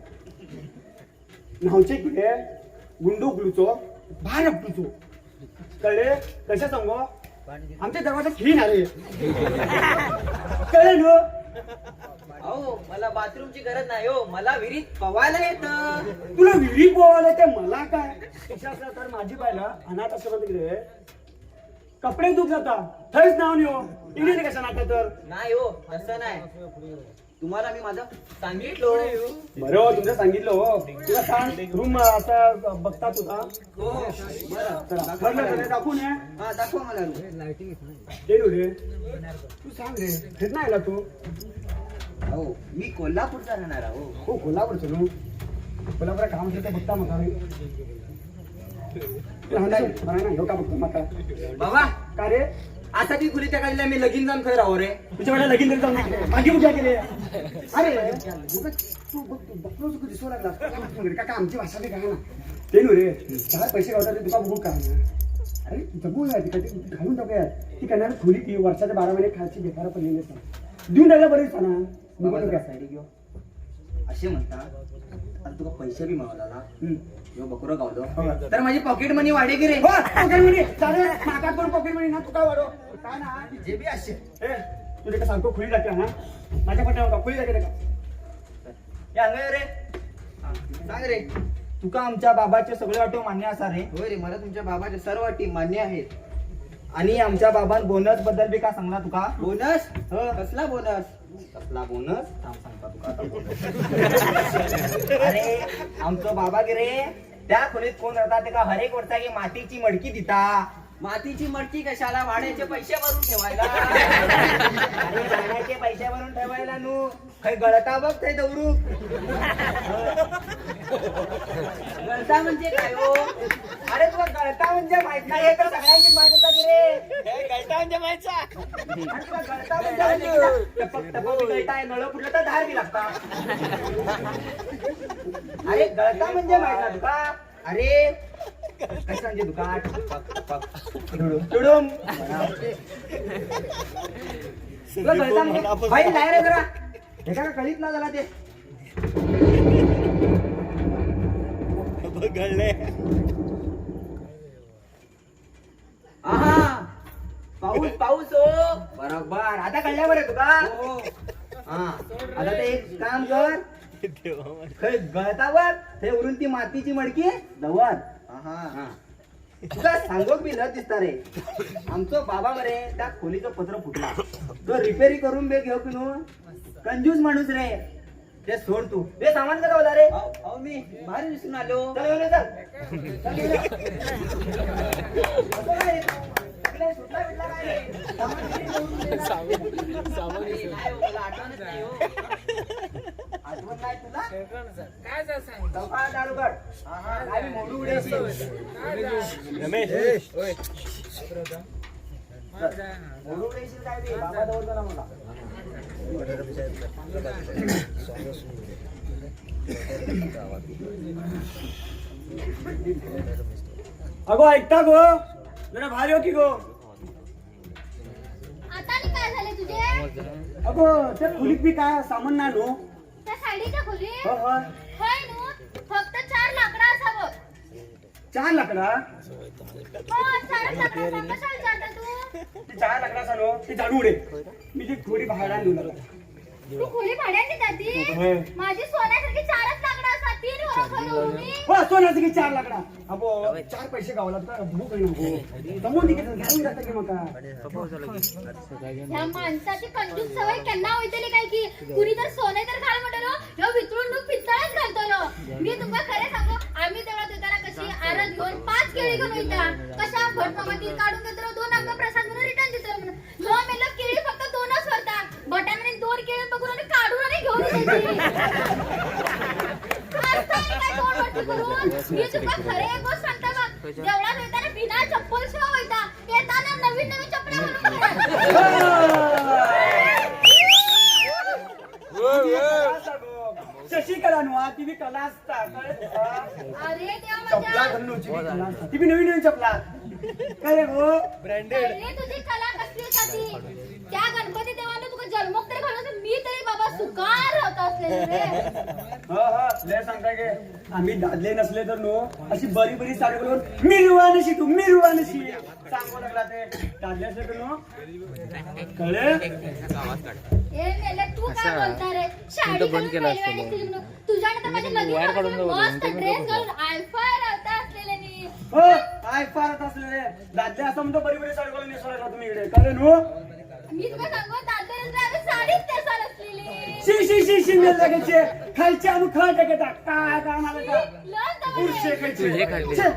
नावचे की रे गुंडो गुलुचो बाहेर आपटुचो कळले कशा सांगो आमच्या दरवाजा खिन अरे कळले नो. अहो मला बाथरूमची गरज नाही हो मला विहिरीत पवायला येतं तुला विहिरी पोवायला ते मला काय तसं असलं तर माझी बायला अनाथ असं तिकडे कपडे दुख जाता थंच नाव नियो इकडे कशा नाका तर नाही हो तसं नाही तुम्हाला मी माझं सांगितलं बरं हो तुमचं सांगितलं हो तुला सांग रूम असा बघता तुझा हो बरं चला ठरलं तर दाखवून ये हा दाखवा मला room. ते रे तू सांग रे फिर नाही आला तू हो मी कोल्हापूरचा राहणार हो हो कोल्हापूरचं नो कोल्हापूर काम असलं ते बघता मग का बघतो मका बाबा का रे आता ती खुली त्या काढल्या मी लगीन जाऊन खरं राहो रे तुझ्या वेळेला लगीन तरी जाऊन नाही बाकी कुठे गेले अरे तू बघ तू बघलो तू दिसू लागला काका आमची भाषा बी काय ना ते नो रे चार पैसे गावतात तुका बघू काय ना अरे जगू यार तिकडे घालून टाकूया ती करणार खोली ती वर्षाच्या 12 महिने खायची बेकार पडलेली असतात देऊन टाकल्या बरेच ना बाबा निघून जरा काय side घेऊ. असे म्हणतात आणि तुका पैसे बी मागला यो बकरो गावलो तर माझी पॉकेट मनी वाढे की रे पॉकेट मनी चालेल मागात पण पॉकेट मनी ना तू काय वाढव काय ना जे बी असे ए तुझे का सांगतो खुली टाकते हा माझ्या पट्ट्यावर खुली टाकते का या अंग रे सांग रे तुका आमच्या बाबाचे सगळे वाटो मान्य असा रे होय रे मला तुमच्या बाबाच्या सर्व अटी मान्य आहेत आणि आमच्या बाबान बोनस बद्दल बी का सांगला तुका? बोनस हो. कसला बोनस? कसला बोनस? थांब सांगता तुका आता बोनस. अरे आमचो बाबा गे रे त्या खोलीत कोण राहता ते का हरेक वर्षाची मातीची मडकी दिता. मातीची मडकी कशाला? भाड्याचे पैसे भरून ठेवायला. अरे भाड्याचे पैसे भरून ठेवायला नू काही गळता बघ ते दौरू. गळता म्हणजे काय हो? अरे तुला गळता म्हणजे माहित नाही हे तर सगळ्यांची माहित होता की रे. गळता म्हणजे माहिती. अरे तुला गळता म्हणजे माहिती आहे की टपक टपक गळता आहे, नळ फुटलं तर धार बी लागता. अरे गळता म्हणजे माहित ना तुका? अरे कसं म्हणजे तुका? टपक टपक तुडुम. तुला गळता म्हणजे माहित नाही रे जरा. हे का कळीत ना झाला ते. आहा पाऊस पाऊस हो. बरोबर आता कळल्या बरं तुका? हो. हा आता ते एक काम कर, खै गळतावर ते उरून ती मातीची मडकी दवर. हा तुला सांगोक बी लत दिसता रे. आमचो बाबा मरे त्या खोलीचं पत्र फुटला, तो रिपेरी करून बे घेऊ की नो. कंजूस माणूस रे. ते सोड तू. ते सामान कसा होता रे? अहो मी बाहेर दिसून आलो. चल येऊ रे, चल. चल येऊ रे. असं काय रे? सगळे सुटला बिटला काय रे? सामान किती घेऊन गेला? नाही हो, मला आठवणच नाही हो. आठवण नाही तुला? काय जर सांग चौका दारुगड. काय बी मोडू उडायची. मोडू उडायची काय बी? बाबा जवळ चला मला. अगो ऐकता गो जरा भारी हो की गो. आता आणि काय झाले तुझे? अगो त्या खोलीत बी काय सामान नाही नो. त्या साडीच्या खोली हो हो. होय नू, फक्त 4 लाकडं असावं. 4 लाकडा. हो 4 लाकडं असावं. कशाला विचारता तू? ते 4 लाकडाचा नो ते झाडू उडे. मी ती खोली भाड्याने देऊन आलो. तू खोली भाड्याने जाती? होय. माझी सोन्यासारखी 4च लाकडं असतात. 3 वरं मी. हो सोन्याचं की 4 लाकडा. अगो 4 पैसे गावलात का भूक आहे नको. समोर निघायचं घ्यायला जातं की मका. ह्या माणसाची कंजूस सवय केन्ना वयतली काय की कुणी तर सोने तर घाल म्हणटलो ह्यो वितळून नुक पितळच घालतलो. मी तुमका खरे सांगू, आम्ही तेवढा देताना कशी आरत घेऊन 5 केळी घेऊन वयता. कशा भटमामातील काढून घेतलो 2 अंग प्रसाद म्हणून रिटर्न देतो म्हणून. ह्यो मेलो केळी फक्त 2च वरता. बटाने 2 केळी बघून आणि काढून आणि घेऊन येते. काय दोन वाटी करून मी तुमका खरे एक गोष्ट सांगता बघ. जेवढा देताना बिना चप्पल शिवाय वयता. येताना नवीन नवीन चप्पल शशिकला नो ती बी कला असता. अरे देवा चपला माझ्या, घालून ती बी कला असता. ती बी नवीन नवीन चपला. काय रे गो? अरे तुझी कला कसली होती? त्या गणपती देवाने तुका जन्मोक तरी घालून मी तरी बाबा सुकार होत असलेले रे. हो हो लय सांगता की आम्ही दादले नसले तर नो अशी बरी बरी साडी बोलून मिरवानशी तू मिरवानशी सांगू लागला. ते दादले असले तर नो कळे. ए मेले तू काय बोलता रे? शाडी घालून पहिलवानी फिल्म नो. तुझ्याकडे तर माझ्या लगीन मस्त ड्रेस घालून आयफायर होता असलेले मी. हो काय फारत असले दादले असं म्हणतो बरी बरी साडी बोलून नेसवायला तुम्ही इकडे कळे नो. मी तुला सांगू दादर साडीच नेसाल असलेली. शी शी शी शी मेल लागायचे खालचे आणू खा टाकेटा काय काय मला का लस पुरुषे दवाने. खायचे.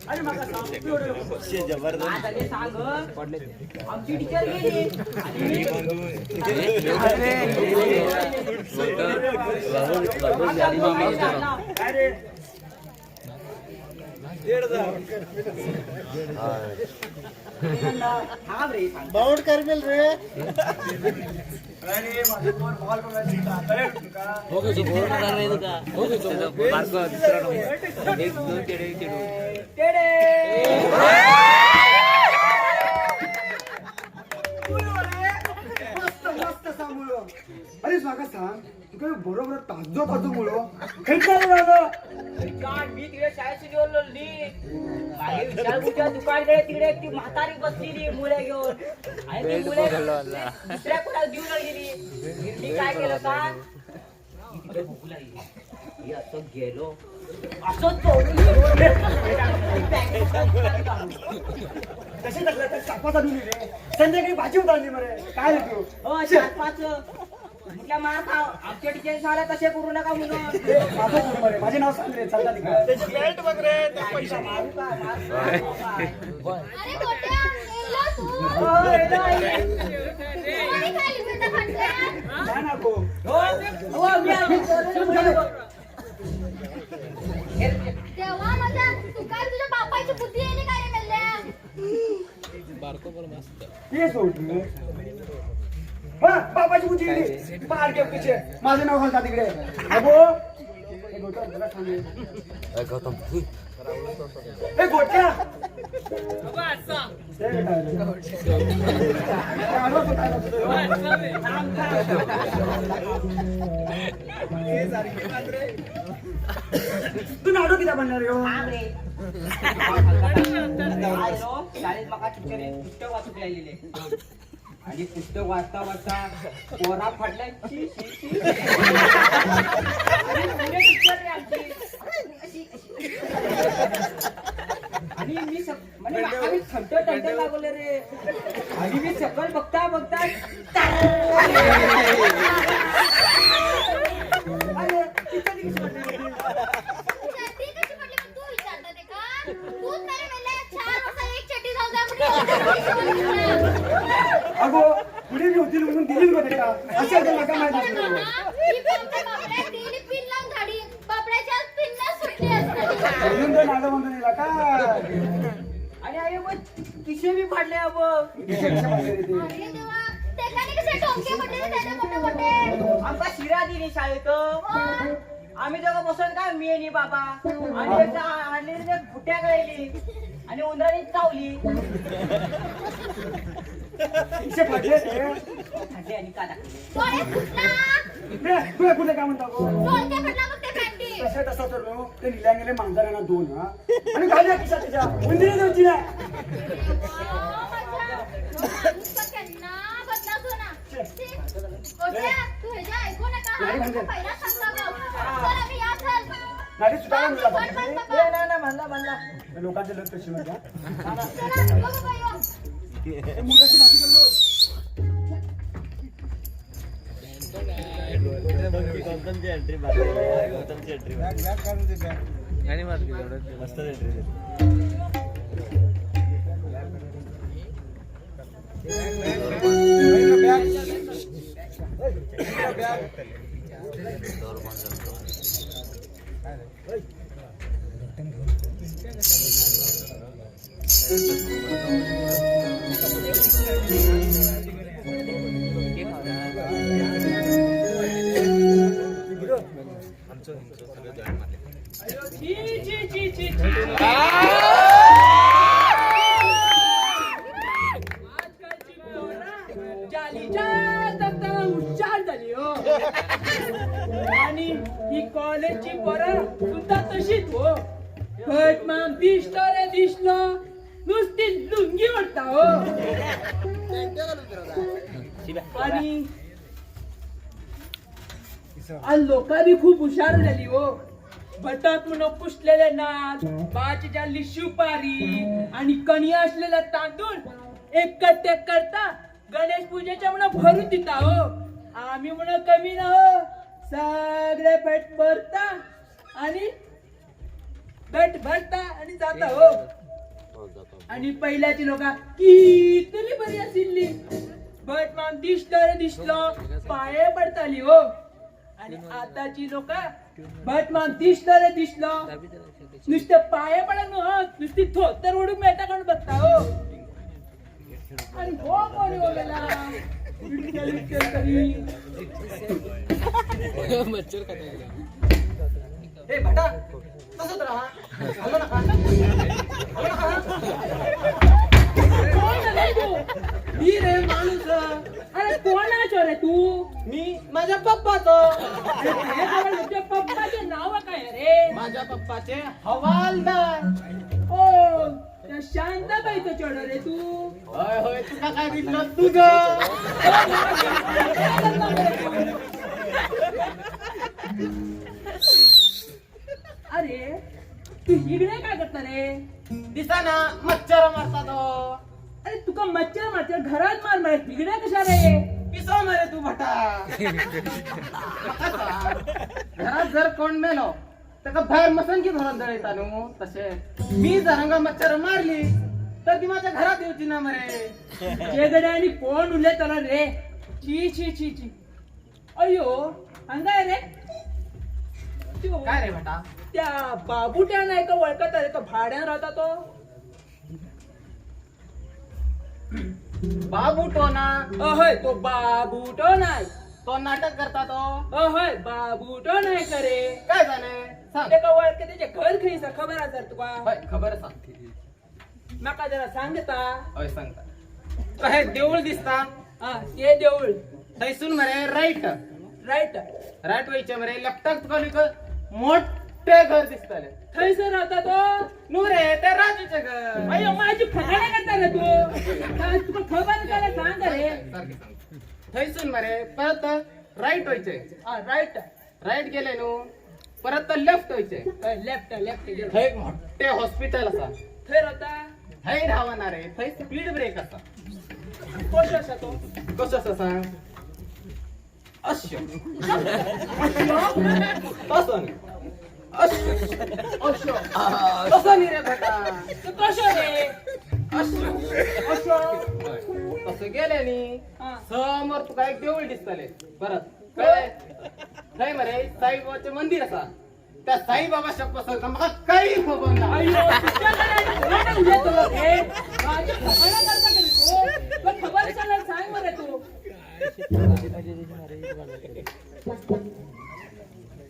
अरे मला आज आले सांग आमची टीचर गेली अरे हा रे बाउंड करमेल रे अरे माझे पोर बॉल कोणाची कळेल तुका मस्त मस्त सांगू अरे स्वागत सांग तुका बरोबर ताजो ताजो मुळो खेळता काय मी तिकडे शाळेत गेलो दुकानकडे तिकडे ती म्हातारी बसलेली मुळे घेऊन आणि ती मुले दुसऱ्या कुणाला देऊ लागलेली मी काय केलं का तिकडे भूक लागली मी असं गेलो असं कशी लागला तर चापा चालू रे संध्याकाळी भाजी उतारली मरे काय रे तू हो चार पाच म्हटलं मार खाव आमच्या टीचर शाळा तसे करू नका म्हणून माझं कोण मरे माझे नाव सांग रे चालता तिकडे त्याची बेल्ट बघ रे त्या पैसा मारू का अरे गोट्या मेला तू कोणी खाली पिता खंड्या काय नको तेव्हा माझ्या तू काय तुझ्या बापाची बुद्धी येणे काय रे मेल्या ते सोड हा बाबाची बुद्धी गेली पार के पिछे माझं नाव घालता तिकडे अगो हे गौतम तुला सांग ए गोट्या तू नाडो किती बनणार हो शाळेत मका टीचर पुस्तक वाचून राहिलेले आणि पुस्तक वाचता वाचता पोरा फाटलाय आणि मी म्हणजे माका मी थंड लागले रे आणि मी सकल बघता बघता चड्डी कशी पडली पण तू विचारता ते का तूच मेरे मेल्या 4 वर्ष एक चड्डी जाऊ द्या अगो पुढे मी होतील म्हणून दिली का त्याला अशा नका माहिती म्हणून तर नागं म्हणून दिला का आणि आई मग किशे बी फाडले अब आमका शिरा दिली शाळेत आम्ही दोघं बसून का मी आणि बाबा आणि आणली फुट्या गळली आणि उंदराने चावली फाटले फाटली आणि का तुला कुठे काय म्हणतो तसं तसं तर नो ते निल्या गेले मांजरांना 2 हा आणि घालल्या खिशात त्याच्या उंदरी जाऊची ना नाही सुद्धा म्हणला लोकांचे लक्ष कशी म्हणतात गौतमची एंट्री गौतमची एंट्री मस्त एंट्री हुशार झाली हो आणि ही कॉलेजची पोरं सुद्धा तशीच हो बट मग दिसलो रे दिसलो नुसती लुंगी वाटता हो आणि लोका बी खूप हुशार झाली हो भटात म्हणून पुसलेले नाच बाच्या लिशुपारी आणि कणिया असलेला तांदूळ एकटे करता गणेश पूजेच्या म्हणून भरून देता हो आम्ही म्हणून कमी ना हो सगळे पेट भरता आणि पेट भरता आणि जाता हो आणि पहिल्याची लोक किती बरी असली बट मग दिसलो रे दिसलो पाये पडताली हो आणि आताची लोक बट मग दिसलं रे दिसलं नुसते पाया पडा नुसती थोतर उडून मेटा काढून बघता हो आणि हो कोणी बोलायला विठ्ठल विठ्ठल करी ए भटा तसंच राहा हल्लो नका हल्लो नका कोण आहे तू मी रे माणूस अरे कोणाचो रे तू मी माझ्या पप्पाचं तुझ्या पप्पाचे नाव काय रे माझ्या पप्पाचे हवालदार ओ त्या शांताबाईचं चढ रे तू होय होय तुला काय दिसलं तुझं अरे तू इकडे काय करता रे दिसाना मच्छर मारता तो अरे तुका मच्छर मारते घरात मार मारे तिकडे कशा रे पिसो मारे तू भटा घरात जर कोण मेलो तर बाहेर मसनकी भरून जळता नु तसे मी जर हंगा मच्छर मारली तर ती माझ्या घरात येऊची ना मरे जेगडे आणि कोण उरले तर रे छी छी छी छी अयो हंगाय रे त्यो, काय रे भटा त्या बाबुट्या नाही का ओळखत रे तो भाड्यान राहता तो बाबूटो ना अहय तो बाबुटो नाही तो नाटक करता तो अहय बाबुटो नाही करे काय झाले सांग ते का ओळख त्याचे घर खरीच खबर असेल तुका होय खबर सांग माका जरा सांगता होय सांगता हे देऊळ दिसता हा ते देऊळ थैसून मरे राईट राईट राईट वयचे मरे लेफ्टाक तुका न्हू मोठे घर दिसतले थंयसर राहता तो नु रे ते राजूचे घर अयो माझी फटाणे करता रे तू काय तुका खबर काय सांग रे सारखे सांग थैसून मरे परत राईट व्हायचे राईट राईट गेले नु परत लेफ्ट व्हायचे लेफ्ट लेफ्ट थंय एक मोठे हॉस्पिटल असा थंय राहता थंय रावना रे थंय स्पीड ब्रेक असा कशा असा तो कसं असं सांग अश्य तसं तसं नाही रे बेटा तो कशा रे तसं गेले नी हा. समोर तुका एक देऊळ दिसतले परत कळले थंय मरे साईबाबाचे मंदिर असा त्या साईबाबा शप्प मला काही खबर नाही अयो तुझ्याकडे कोण उद्या तो रे माझी फटाणे करता का रे तू तुला खबर चालेल सांग मरे तू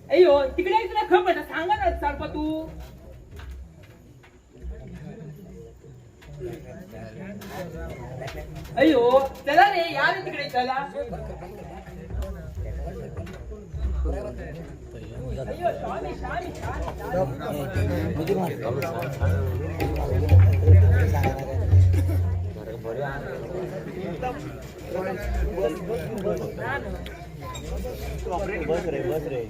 अयो तिकडे तुला खबर सांगा ना सारपा तू अयो चला रे या रे तिकडे चला अयो स्वामी स्वामी बस रे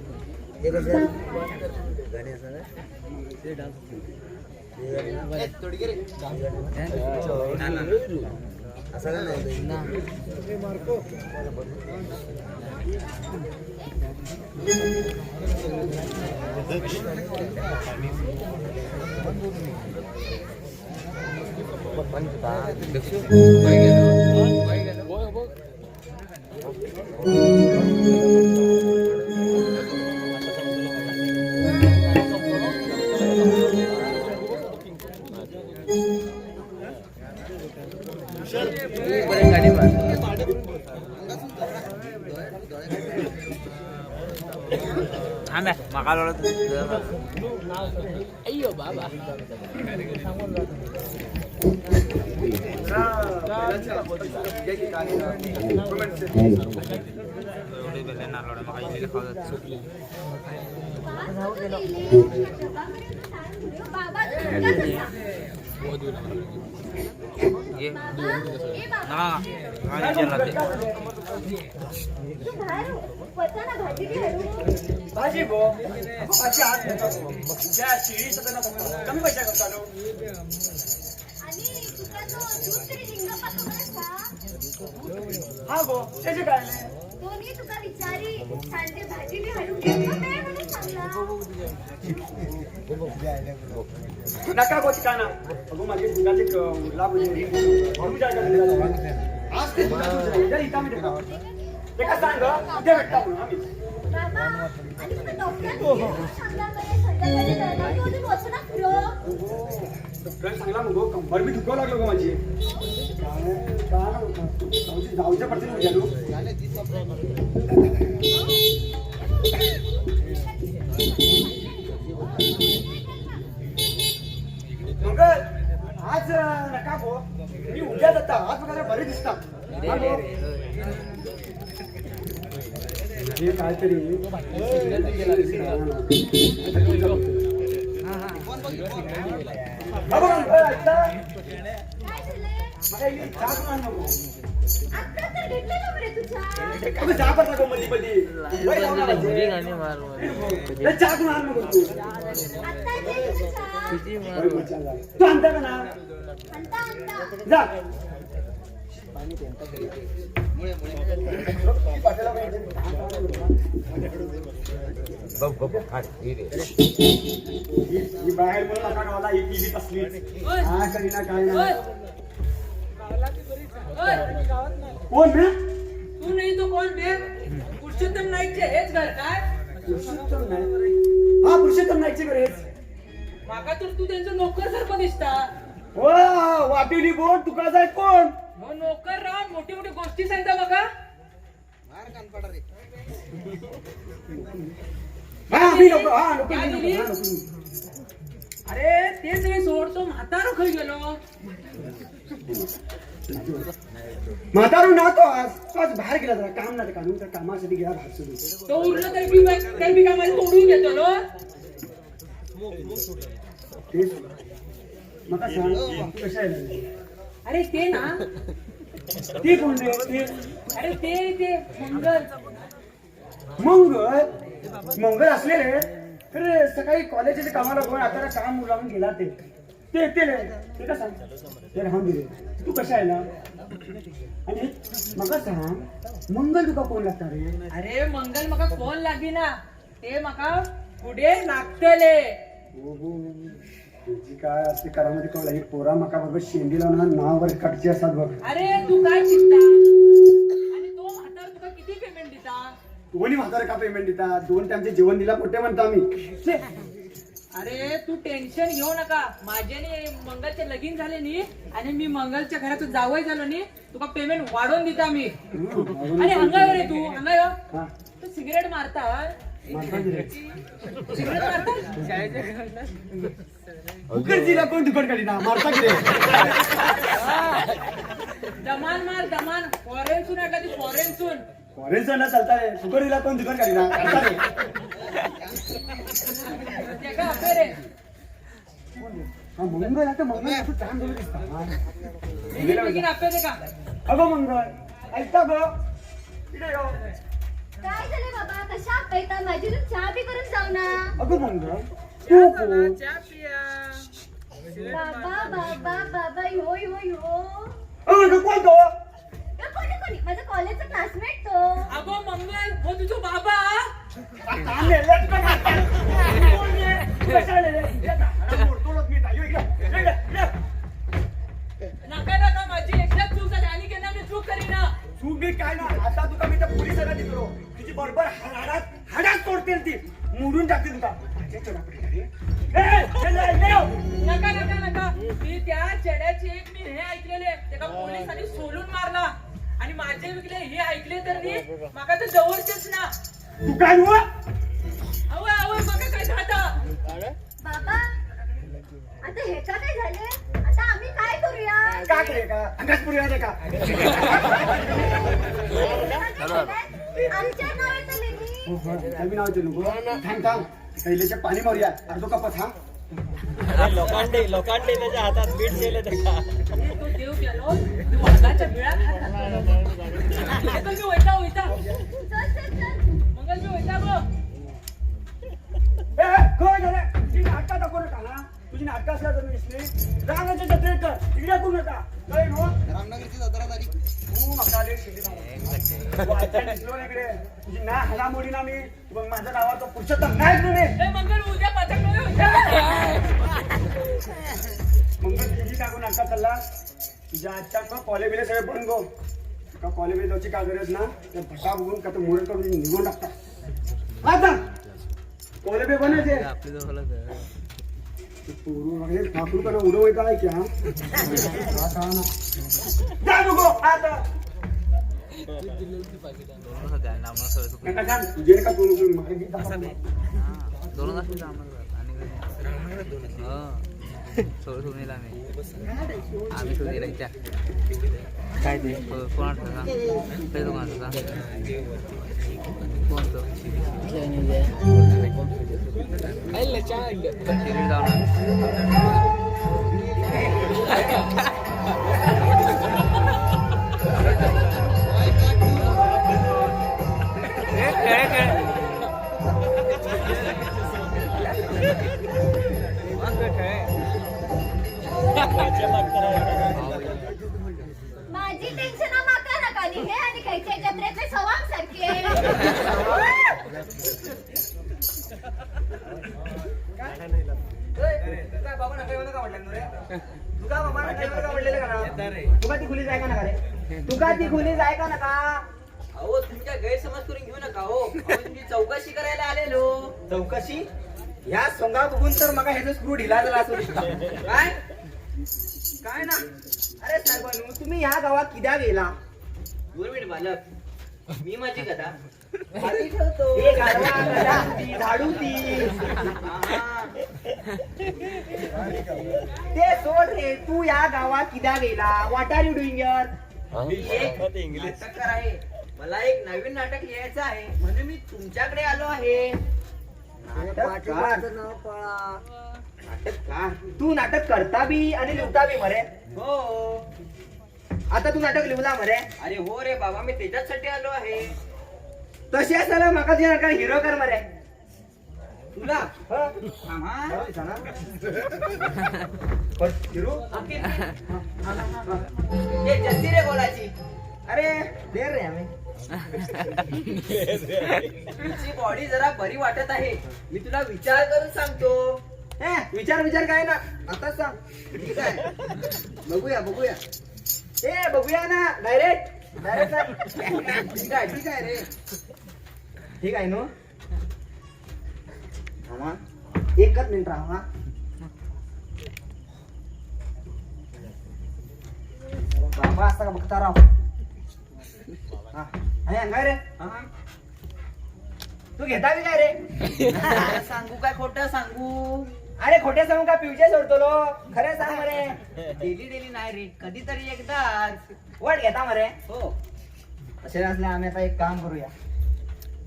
अय्यो बाबा भाजी भो भाजी हात घेतो ज्या शिडी सगळं कमी पैसा करतो हा भो त्याचे काय कोणी तुका विचारी सांडे भाजी बी हाडून घेतलं नाही म्हणून सांगला नका गो ठिकाणा अगो माझे दुधाचे लाभ आज ते दुधाचे इथं मी देतो ते का सांग उद्या भेटता म्हणून आम्ही बाबा, आणि तुझं डॉक्टर संध्याकाळी दळणार, तू अजून बसू ना पुढं. डॉक्टर सांगला मग कंबर बी दुखावं लागलो का माझी जाऊच्या पडतील गेलो मग आज नका भो मी उद्या जाता आज बघा बरे दिसतात हे काहीतरी आता तर घेतलेलं बरे तुझ्या. चहा पडता गो मध्ये मध्ये चहा करून आण नको तू आता घेतलं तुझ्या. तू आणता का ना आणता आणता. जा ही बाहेर म्हणून नका गावाला ही टीव्ही असली हा कधी ना काय ना कोण ना तू नाही तो कोण बे पुरुषोत्तम नाईकचे हेच घर काय पुरुषोत्तम नाही हा पुरुषोत्तम नाईकचे बरे माका तर तू त्यांचं नोकर सारखं दिसता हो वाटेली बोट तुका जाय कोण हो नोकर राहून मोठी मोठी गोष्टी सांगता बघा हा मी नको हा नको मी नको हा नको अरे ते सगळे सोडतो म्हातारा खाई गेलो म्हातारू ना तो आज बाहेर गेला जरा काम नाही काढून त्या कामासाठी गेला बाहेर सोडून तो उरलं तरी बी कामाला तोडून घेतो लो तेच मग सांग तू कशा आहे अरे ते ना ते कोण रे ते अरे ते मंगल मंगळ असले रे तर सकाळी कॉलेजच्या कामाला कोण आता काम लावून गेला ते ते ते रे ते का सांग ते राहून दिले तू कशा आहे ना आणि मग सांग मंगल तुका कोण लागता रे अरे मंगल मका फोन लागी ना ते मका पुढे लागतले तुझी काय असते करामध्ये कळलं ही पोरा मका बघ शेंडीला ना नावावर कटची असतात बघ अरे तू काय चिंता आणि तो म्हातारा तुका किती पेमेंट देता कोणी म्हातारा का पेमेंट देता 2 टाइमचे जेवण दिला कुठे म्हणतो आम्ही अरे तू टेन्शन घेऊ नका माझ्याने मंगलचे लगीन झाले नी आणि मी मंगलच्या घरात जावई झालो नी तुका पेमेंट वाढवून देता मी आणि अंगावर आहे तू अंगावर हा तू सिगरेट मारता सिगरेट मारता उकडजीला कोण दुकान काढी ना मारता की रे दमान मार दमान फॉरेन सून आहे का ती फॉरेन सून फॉरेनचा ना चालता रे सुकडीला कोण दुकान काढी ना करता रे ते का आपे रे हा मंगळ आता मंगळ असं छान बोलत दिसता लगीन आपे दे का अगो मंगळ ऐकता गो इकडे गो काय झालं बाबा कशा पैता माझी तू चहा बी करून जाऊ ना. अगो मंगळ तू कोण बाबा बाबा बाबा हो हो हो. अगो कोण तो कोणी कोणी माझा कॉलेजचा क्लासमेट तो. अगो मंगल हो तुझो बाबा नका नका माझी एकदाच चूक झाली आणि केना मी चूक करीना तू बी काय ना आता तुका मी त्या पोलिसाला दिलो तुझी बरोबर हाडात तोडतील ती मोडून टाकतील तुका नका नका नका मी त्या चेड्याचे एक मी हे ऐकलेले त्याला पोलिसांनी सोलून मारला आणि माझे विकले हे ऐकले तर मी माका तर जवळचेच ना तू काय हुआ अव अव मका काय झालं बाबा आता हे का काय झाले आता आम्ही काय करूया. का करे का अंगात पुरी आहे का आमच्या नावाचं लेणी. मी नाव ते नको थांब थांब कैलेच्या पाणी मारूया अर्धो कपात हा लोकांडे त्याच्या हातात बीट गेले त्याला तो देव गेलो तू वाघाच्या बिळात मी होता चल चल चल. मंगल मी होता गो काय झालं तुझी नाटका दाखवू नका ना तुझी नाटका असल्या तर दिसली रांगाच्या जत्रेत कर तिकडे करू नका काय नो रामनगरची जत्रा झाली तू मका लेट दिसलो इकडे तुझी ना हलामोडी ना मी मग माझ्या नावाचं पुरुषोत्तम नाही तुम्ही ए मंगल उद्या पाचक मंगळ तुझी टाकू नाटका चालला तुझ्या आजच्या कॉलेज बिले सगळे बंद गो का कॉलेज जायची काय गरज ना त्या भटा बघून का तर मोड करून निघून टाकतात आता कोले पे बनायचे पोरू वगैरे ठाकूर कडे उडवायचं आहे क्या जा नको आता नका जा तुझे का तू नको मला मी दाखवतो. काय ते कोणाचं माझी टेन्शन माका नका नी हे आणि खायचे एकत्रेतले सवांग सारखे काय बाबा नका येऊ नका म्हटलं रे तुका बाबा नका येऊ नका म्हटलेलं का ना तुका ती खुली जाय का नका रे तुका ती खुली जाय का नका अहो तुमच्या गैरसमज करून घेऊ नका हो तुमची चौकशी करायला आलेलो चौकशी ह्या सोंगा बघून तर मग ह्याचा स्क्रू ढिला झाला असू काय काय ना अरे साहेबांनो तुम्ही ह्या गावात किद्या गेला 2 मिनिट बालक मी माझी कथा खाली ठेवतो हे गाढवा, गधा, ती झाडू ती ते सोड रे तू या गावात किद्या गेला what are you doing here एक नाटककार आहे मला एक नवीन नाटक लिहायचं आहे म्हणून मी तुमच्याकडे आलो आहे नाटककार तू नाटक करता बी आणि लिहता बी मरे हो आता तू नाटक लिहला मरे अरे हो रे बाबा मी त्याच्यासाठी आलो आहे तशी असायला माका जे नका हिरो कर मरे तुला हिरो हे जल्दी रे बोलायची अरे देर रे आम्ही तुझी बॉडी जरा बरी वाटत आहे मी तुला विचार करून सांगतो विचार काय ना आता सांग ठीक आहे बघूया बघूया ना डायरेक्ट ठीक आहे रे ठीक आहे नो थांबा एकच मिनिट राहा बाबा असता का बघता राव आणि अंगाय रे तू घेता बी काय रे सांगू काय खोटं सांगू अरे खोटे सांगू का पिवचे सोडतो लो खरे सांग मरे डेली नाही रे कधीतरी एकदाच वट घेता मरे हो असे नसले आम्ही आता एक काम करूया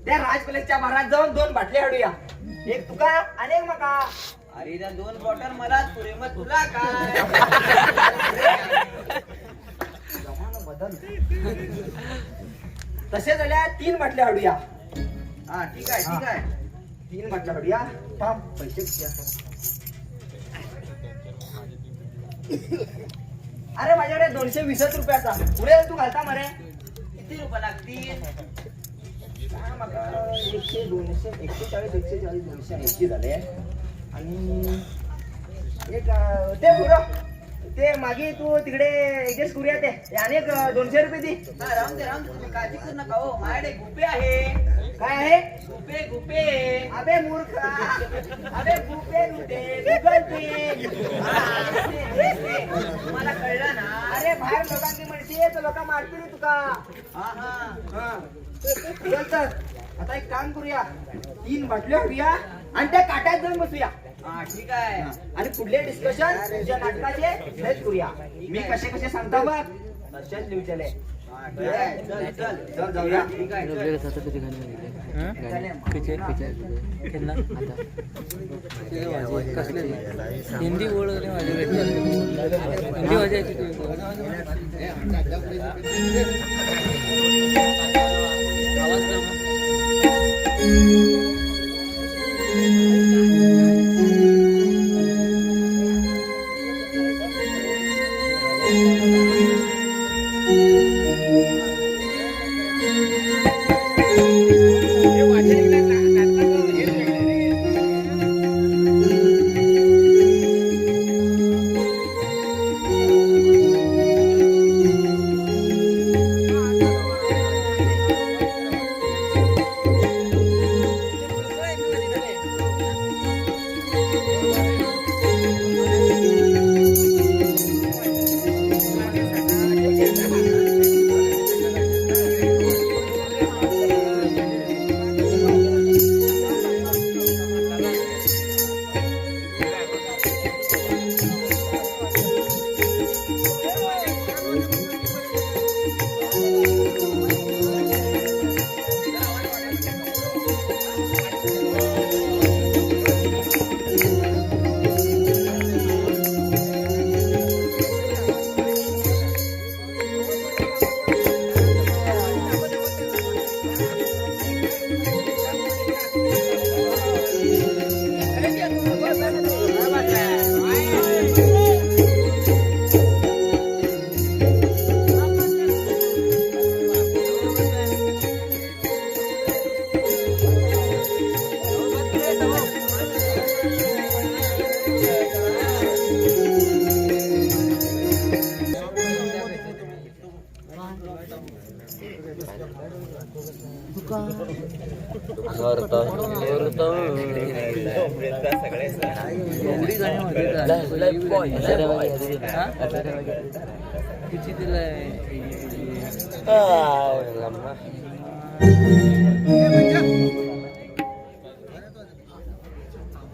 त्या राज कॉलेजच्या महाराज जाऊन 2 बाटल्या हाडूया एक तुका आणि एक मका अरे त्या 2 बॉटल मलाच पुरे मग तुला काय जमाना बदल तसे झाल्या 3 बाटल्या हाडूया हा ठीक आहे 3 बाटल्या हाडूया थांब पैसे किती असतात अरे माझ्याकडे 220 रुपयाचा पुढे तू घालता मरे किती रुपये लागतील 100 200 140 140 280 झाले आणि एक ते पुरं ते मागे तू तिकडे ऍडजस्ट करूया ते आणि एक 200 रुपये दे राहून दे तुम्ही काळजी करू नका हो माझ्याकडे गुपे आहे काय आहे गुपे अबे मूर्ख अबे गुगल पे तुम्हाला कळलं ना अरे बाहेर लोकांनी म्हणते तर लोक मारतील तुका हा चल तर आता एक काम करूया 3 बाटल्या हव्या आणि त्या काट्यात जाऊन बसूया हा ठीक आहे आणि पुढले डिस्कशन तुझ्या नाटकाचे हेच करूया मी कसे सांगता बघ तसेच लिहूचले चल जाऊया ठीक आहे हिंदी बोलवले माझ्याकडे हिंदी वाजायची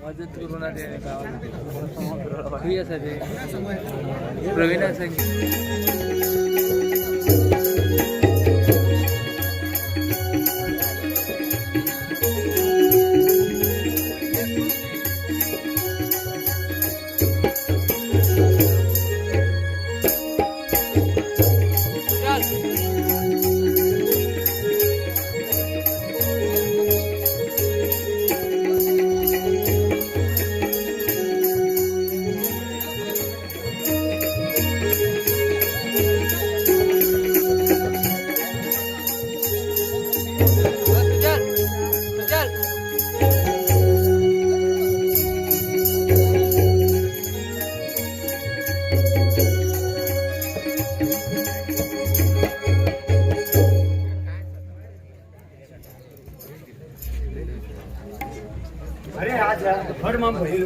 मदत करू ना ते प्रवीण अरे आज भर माम भरेल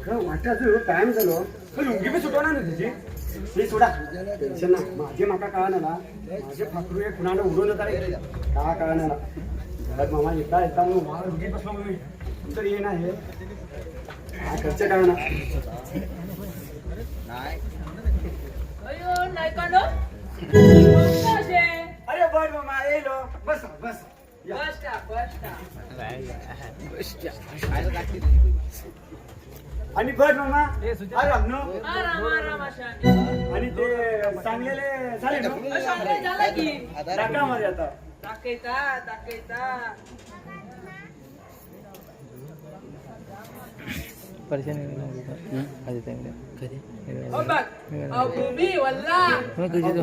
वाटायचं टाइम झालो लुंगी बी सुटवणार ना तुझी ते सोडा टेन्शन ना माझे माका कळा ना माझे फाकरू एक कुणाला उडून जाता का कळा ना घरात मामा येता म्हणून मला लुंगी बसलो म्हणून तर ये ना हे काय खर्च कळा ना अयो नाही का नो अरे बर मामा येलो बस बस आणि बघ मामा आराम नो आणि ते चांगलेले झाले झालं की टाकामध्ये आता टाकायचा उभी वल्ला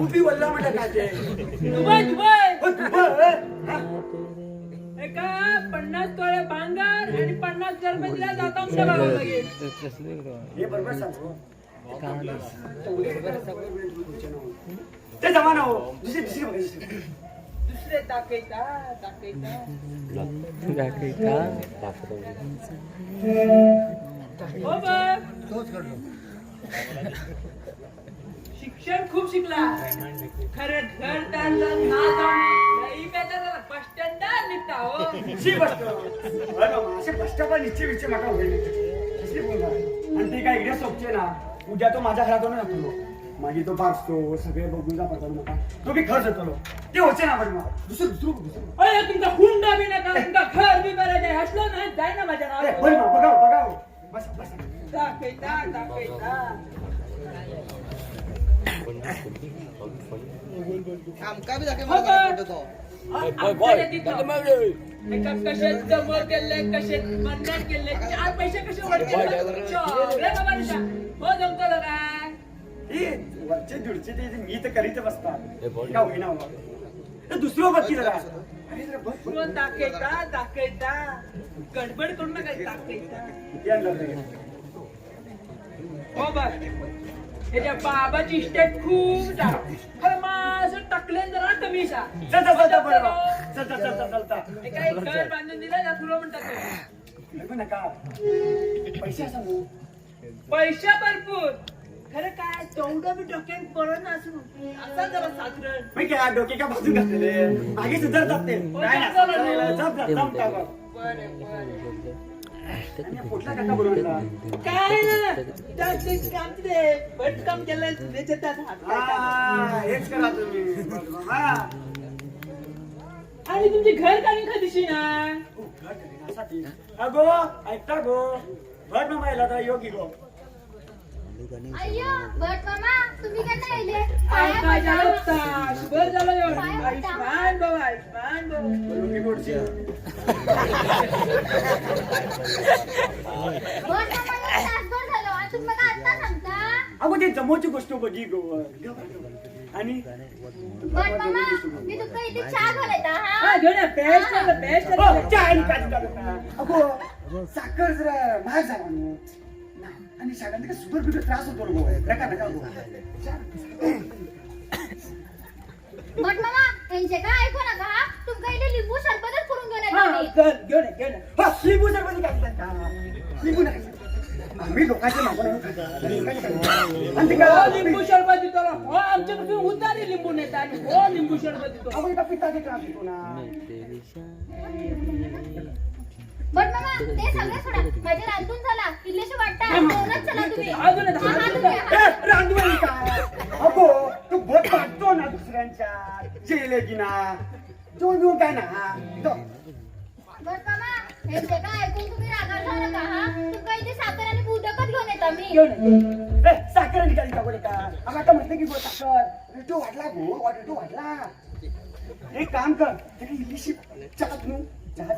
उभी वल्ला म्हणतात काय ते दुबई एका 50 तोळे भांगार आणि 50,000 रुपये दिला जाता आमच्या गावाला हे बरोबर सांगू ते जमाना हो दुसरे टाकायचा हो बघ शिक्षण खूप शिकला खरं घर चाललं ना जाऊन बस स्टँडर निघता हो असे बसस्टॉपला निश्चित विचार माका होईल आणि ते काय इकडे सोपचे ना उद्या तो माझ्या घरातून जातो माझी तो पाचतो सगळे बघून जा पडतो नका तो बी खर्च येतो ते होते ना पण दुसरं अरे तुमचा हुंडा बी नका तुमचा घर बी करायचं आहे हसलो ना जाय ना माझ्या नावावर बघा बस बस टाकायचा कसे जमर केले कसे बंधन केले 4 पैसे कसे वाढले हो जमतो काय वरचे दीडचे ते मी तर करीत बसतात का होईना दुसरं बघती जरा टाकायचा गडबड करू नका टाकायचा किती आणलं रे? हो बघ त्याच्या बाबाची इस्टेट खूप खरं माझं टाकले जरा कमी काही घर बांधून दिला ना तुला म्हणतात नका पैसे सांगू पैसा भरपूर खरं काय तेवढं मी डोक्यात बरं नसून आता जरा साधारण मी काय डोके का बाजू घातलेले मागे सुधारतात ते कुठला काका बरोबर काय काम ते बट काम केलं हेच करा तुम्ही आणि तुमची घर काढून खादिशी ना अगो ऐकता गो भट मामा यायला तर योगी गो अय्यो भट मामा तुम्ही कधी आले काय झालं बरं झालं आयुष्मान बाबा आयुष्मान भट मामा तासभर झालं आणि तुम्ही मला आता सांगता अगो ते जमोची गोष्ट बघी गो आणि भट मामा मी तुमका इथे चहा घालायचा हा अगो साखर जरा महाग झाला आणि सगळ्यांना काय सुपर बिपर त्रास होतो गो नका नका गो बट मामा यांचे काय ऐकू नका हा. तुमका इथे लिंबू सरबतच करून घेऊन येतो हा, मी. चल, घेऊन ये, घेऊन ये. हा, लिंबू सरबत काय का? लिंबू नाही. आम्ही लोकांचे मागून आणि ते हो काय लिंबू शरबत देतो ना. हो आमच्याकडे उतारी लिंबू नेता आणि हो लिंबू शरबत देतो. आपण एका पिठाचे त्रास देतो ना. बट मामा ते सगळं सोडा. माझे रांधून चला. किल्लेशी वाटता. दोनच चला तुम्ही. अजून एक, हा, हा, अजून तुम्ही, एक. हा. ए, रांधवाई काय? अगो तू बोट टाकतो ना दुसऱ्यांच्या जेले की ना जेवण बिवून काय ना तो. बट मामा यांचे काय ऐकून तुम्ही रागावर जाऊ नका हा. तुमका इथे साखर आणि उदकच घेऊन येतो मी. घेऊन ये. साखर निघाली का बोले का आम्ही आता म्हटलं की साखर तो वाटला गो तो वाटला. एक काम कर त्याला इलिशी चहा पिऊ चहा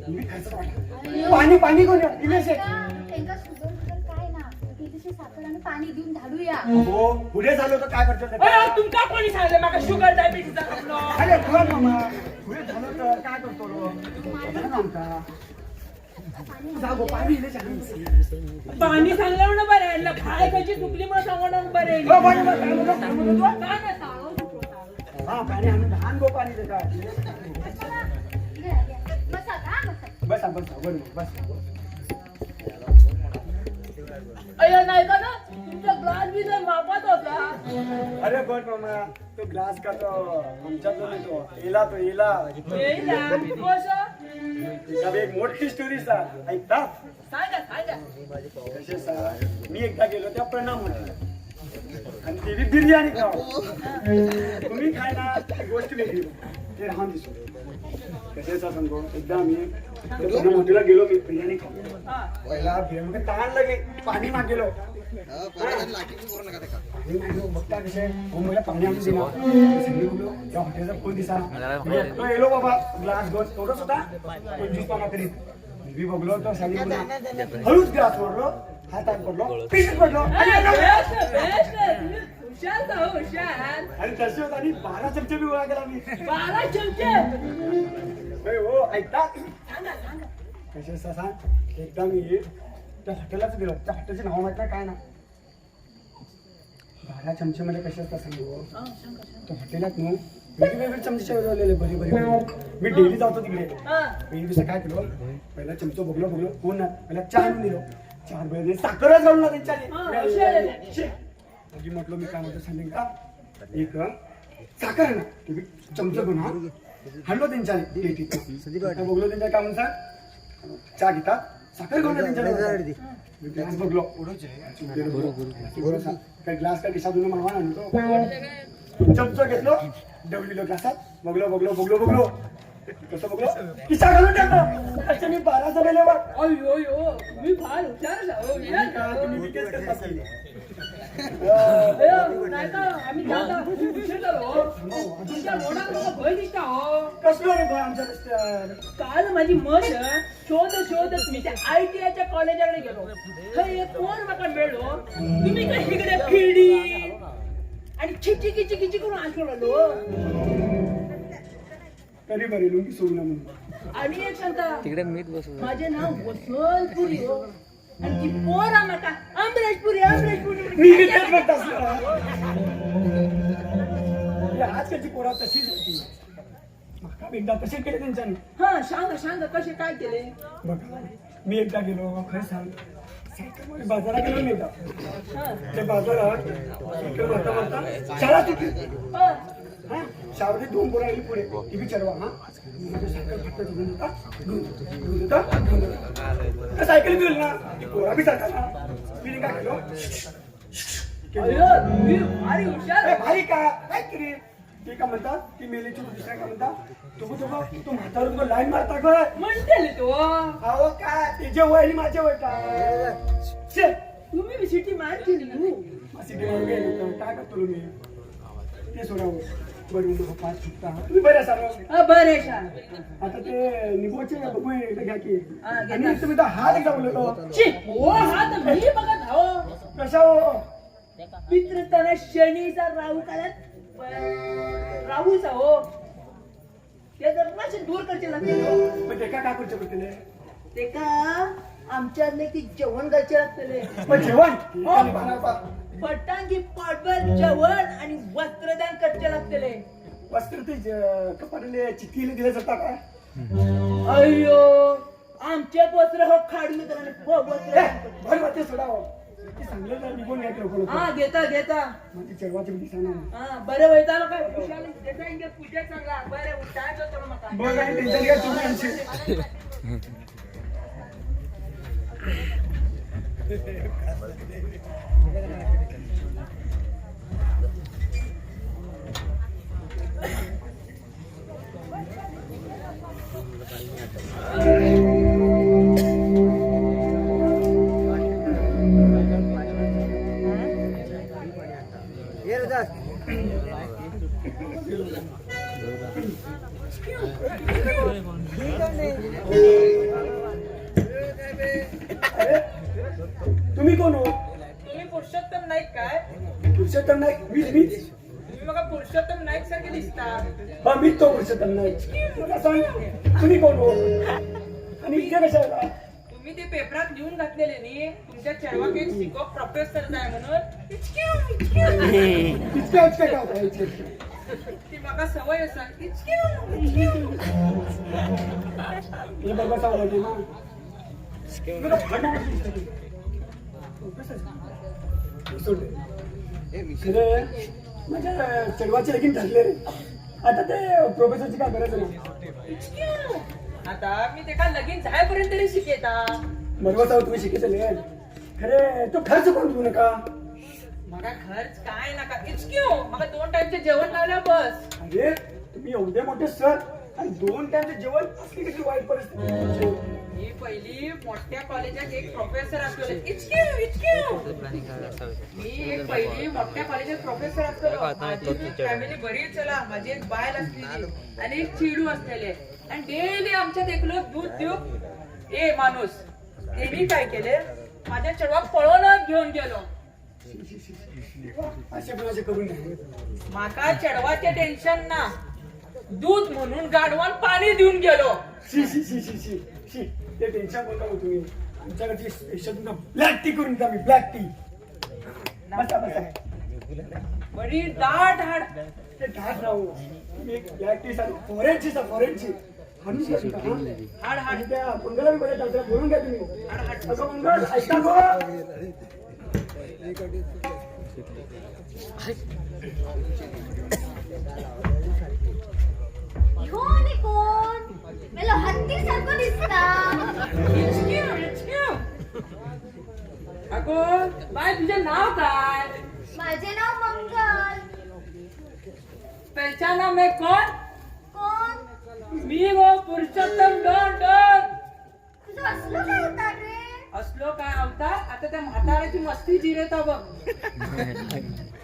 मी खायचं वाटलं पाणी पाणी कोण इलिशी त्यांका शुगर काय ना इथे साखर आणि पाणी देऊन धाडूया. हो पुढे झालो तर काय करतो ते? अरे, तुमका कोणी सांगितलं माका शुगर डायबिटीसचा प्रॉब्लेम? अरे बघ मामा पुढे झालो तर काय करतो रो आमचा जागो पाणी इलिशी आण. पाणी सांगलं म्हणून बरं आहे. खाय खायची चुकली म्हणून सांगणं बरं आहे. हो, पाणी बघ, काय म्हणतो, काय म्हणतो तू? काय नाही, सांगू नको, सांगू. हा पाणी आणून लहान गो पाणी देतात. घ्या, घ्या. बसा का बसा. बसा बसा बरोबर बस. अय्या नाही का ना तुमचा ग्लास बी जर मापात होता. अरे बघ मामा तो ग्लास का तो आमच्याकडून येतो येला तो येला येईल ना. कसं? त्याच्यावर एक मोठी स्टोरी सांग ऐकता सांगा सांगा. कसे सांग मी एकदा गेलो त्या प्रणाम म्हटलं आणि ते बी बिर्याणी खाव तुम्ही खाय ना ती गोष्ट वेगळी ते राहून दिसतो कसे सांगतो एकदा मी प्रणाम हॉटेलला गेलो मी बिर्याणी खाऊ हा. पहिला बिर्याणी ताण लगे पाणी मागेलो बघता कसे मला पाणी आणून दिला त्या हॉटेलचा कोण दिसा गेलो बाबा ग्लास घेऊन एवढंच होता 25 पाना करीत मी बघलो तर साडी हळूच ग्लास ओढलो हातात पडलो पिशवीत पडलो बेस्ट, बेस्ट. तुम्ही हुशार का हो, हुशार. आणि तसे होत आणि 12 चमचे बी गोळा केला मी 12 चमचे. होय, हो ऐकता सांगा सांगा. कसे सांग एकदा मी त्या हॉटेललाच गेलो त्या हॉटेलचे नाव माहित नाही काय ना 12 चमचे मध्ये कसे असतात सांगू हा, सांगा सांगा. त्या हॉटेलात ना वेगवेगळे चमचे ठेवलेले बरी बरी मी डेली जातो तिकडे हा. मी दिवसा काय केलो पहिला चमचो बघलो कोण नाही पहिला चहा आणून दिलो चहा बघले साखरच घालून ना हा, त्यांच्या म्हटलं मी काय म्हणतो सांगेन का एक साखर आहे ना ते बी चमचो घेऊन हाणलो त्यांच्या बघलो त्यांच्या काय म्हणतात चहा घेतात साखर घेऊन त्यांच्या ग्लास बघलो काय ग्लास काय दिशा मावा आणतो चमचो घेतलो डवलीलो ग्लासात बघलो कसं बघलो किसा घालून टाकलो त्याच्याने 12 जमेल्यावर अयो अयो मी फार हुशार आहे, हो, हुशार आहे, हो. तुम्ही विकेट करता की? अयो, नाही का आम्ही जाता खूप हुशार आहे, हो. तुमच्या मोठा लोक भय दिसता हो. कसलो रे भाऊ आमच्या रस्त्यावर काल माझी मत शोधत मी त्या ITI च्या कॉलेजाकडे गेलो. थंय एक कोण माका मेळलो. तुम्ही काय इकडे फिरडी आणि चिची करून आलो. कधी बरे लुंगी सोडू ना म्हणून आणि एक सांगता माझे नाव वसंतपुरी हो. आणि ती पोरा माका अमरेशपुरी मी विकेट करत असलो आजकालची पोरा तशीच होती माका एकदा तसे केले त्यांच्याने हा सांगा कसे काय केले. बघा मी एकदा गेलो खरं सांग सायकलमध्ये बाजारात गेलो मी एकदा हा. त्या बाजारात सायकल मारता शाळा तुटली हा. हा शाळेमध्ये 2 पोरं आली पुढे ती विचारवा हा माझ्या सायकल फक्त घेऊन देता सायकल घेऊन ना ती पोरा बी जाता ना मी काय केलो अयो मी भारी हुशार. भाई काय तरी ते का म्हणतात ती मेलेची दुसऱ्या का म्हणतात तो म्हातारा लाईन मारता का म्हणते तो अहो काय तिचे वय आणि माझे वय काय तुम्ही सिटी मार केली काय करतो मी ते सोडावं बरं पाच सुटता तुम्ही बऱ्या सारं बरे आता ते निघोचे बघू एकदा घ्या की हा, घे आणि ना. तुम्ही तर हात एकदा बोलतो हो हा तर मी बघत हो. कशा हो पितृत्वाने शनीचा राहू काळात राहूचा हो ते जर नसेल दूर करचे लागते हो. मग ते काय करू शकते ते का आमच्यातले की जेवण घरचे लागतले पण जेवण पटांगी पाठभर जेवण आणि वस्त्रदान करचे लागतले वस्त्र ते कपाटाले चिठ्ठीला दिलं जाता काय अय्यो आमचे पत्र हो खाडले भर वाटे सोडावं ते सांगलं ना निघून घ्या लवकर हा घेता घेता माझी चढवाची दिसाना हा बरे वैतालो काय खुशाली देता इंगे पूजा चांगला बरे उठाय तो मका बघ काय टेन्शन घ्या तुम्ही आमचे तुम्ही कोण हो तुम्ही पुरुषोत्तम नाईक काय पुरुषोत्तम नाईक मीच तुम्ही मग पुरुषोत्तम नाईक सारखे दिसता हा मीच तो पुरुषोत्तम नाईक मला सांग तुम्ही कोण हो आणि इथे कशाला तुम्ही ते पेपरात लिहून घातलेले नी तुमच्या चळवाक एक शिको प्रोफेसर आहे म्हणून इतके इतके का करायचे ती मला सवय असा हे बाबा सांगतो ना खरं माझ्या चढवाचे लगीन ठरले रे आता ते प्रोफेसरची काय गरज नाही आता मी ते का लगीन जायपर्यंत तरी शिकेता मरवा साहेब तुम्ही शिकायचं खरे तो खर्च कोण देऊ नका मला खर्च काय नका इचक्यू मला 2 टाइमचे जेवण लावल्या बस अरे तुम्ही एवढे मोठे सर आणि 2 टाइमचे जेवण असली कशी वाईट परिस्थिती तुमची? मी पहिली मोठ्या कॉलेजात एक प्रोफेसर असलो इचक्यू मी एक पहिली मोठ्या कॉलेजात प्रोफेसर असलो माझी फॅमिली बरी चला माझी एक बायल असलेली आणि एक चिडू असलेले आणि डेली आमच्यात एकलो दूध देऊ ए माणूस त्यांनी काय केले माझ्या चढवाक पळवूनच घेऊन गेलो असे पण असे करून नाही माका चढवाचे टेन्शन ना दूध म्हणून गाडवान पाणी देऊन गेलो शी शी शी शी शी शी ते टेन्शन बोलता हो तुम्ही आमच्याकडची स्पेशल तुमका ब्लॅक टी करून द्या मी ब्लॅक टी बसा बसा बरी दाट हाड ते ढाक राहू मी एक ब्लॅक टी सांग फॉरेनची हाणून घ्या तुमका, हा? हाड हाड आणि त्या मंगला बी बऱ्याच चालतात बोलून घ्या तुम्ही असं मंगल ऐका गो कोण मला हत्ती सारखं दिसता अगो बाय तुझे नाव काय माझे नाव मंगल पहचाना मैं कौन कोण मी वो पुरुषोत्तम डॉन डॉन तुझं असलं काय होता रे असलो काय आवता आता त्या म्हाताऱ्याची मस्ती जिरेता बघ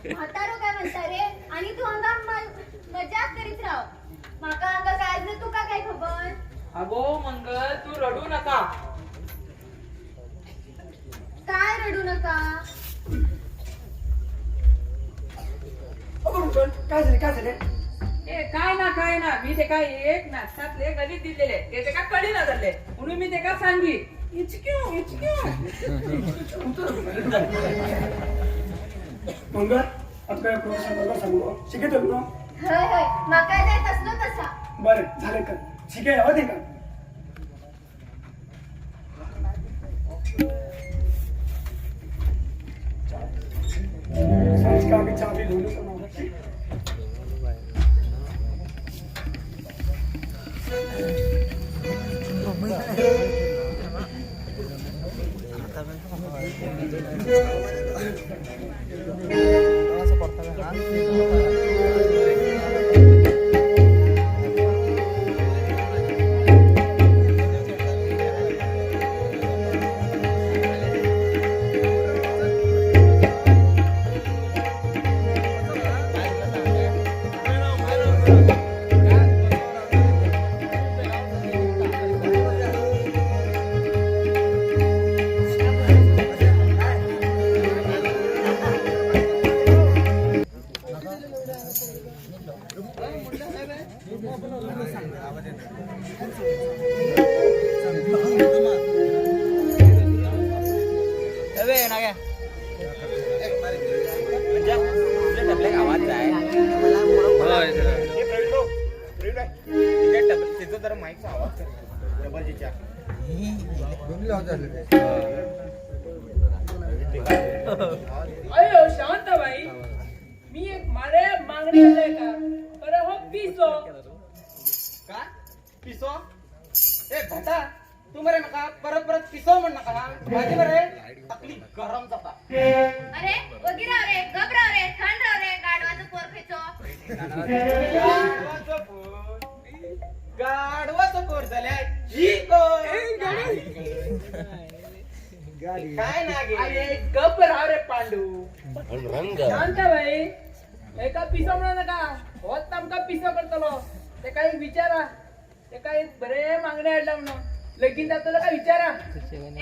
म्हातारो काय म्हणता रे आणि तू अंगा मजाक करीत राह माका अंगा काय झालं तू का काय खबर अगो मंगल तू रडू नका काय रडू नका अगं मंगल काय झाले ए काय ना मी ते काय एक नाटकातले गणित दिलेले ते काय कळी ना झाले म्हणून मी ते काय सांगी मंगल आपल्या प्रोफेसर बरोबर सांगू शिकत होतो ना होय होय माका जायत असलो तसा बरं झालं का शिकाय हवं ते का संस्कार की चाबी ढूंढू का आवाज आहे तिथं जरा माईकचा आवाज कर डबलजीच्या अयो शांताबाई, मी एक मागणी आलंय का? अरे हो पिसो. का पिसो ए भटा तू बरे नका परत परत पिसो म्हण नका माझी बरे आपली गरम जाता अरे वगैरे रे घबराव रे थंड राव रे गाडवाचं पोर खेचो. गाडवाचं पोर झाल्या ही काय ना गे अरे गप राव रे पांडू. शांताबाई, एका पिसो म्हणा नका होत आमका पिसो करतलो. ते काही विचारा, ते काही बरे मागणे हाडला म्हणून लगीन जातलो का विचारा.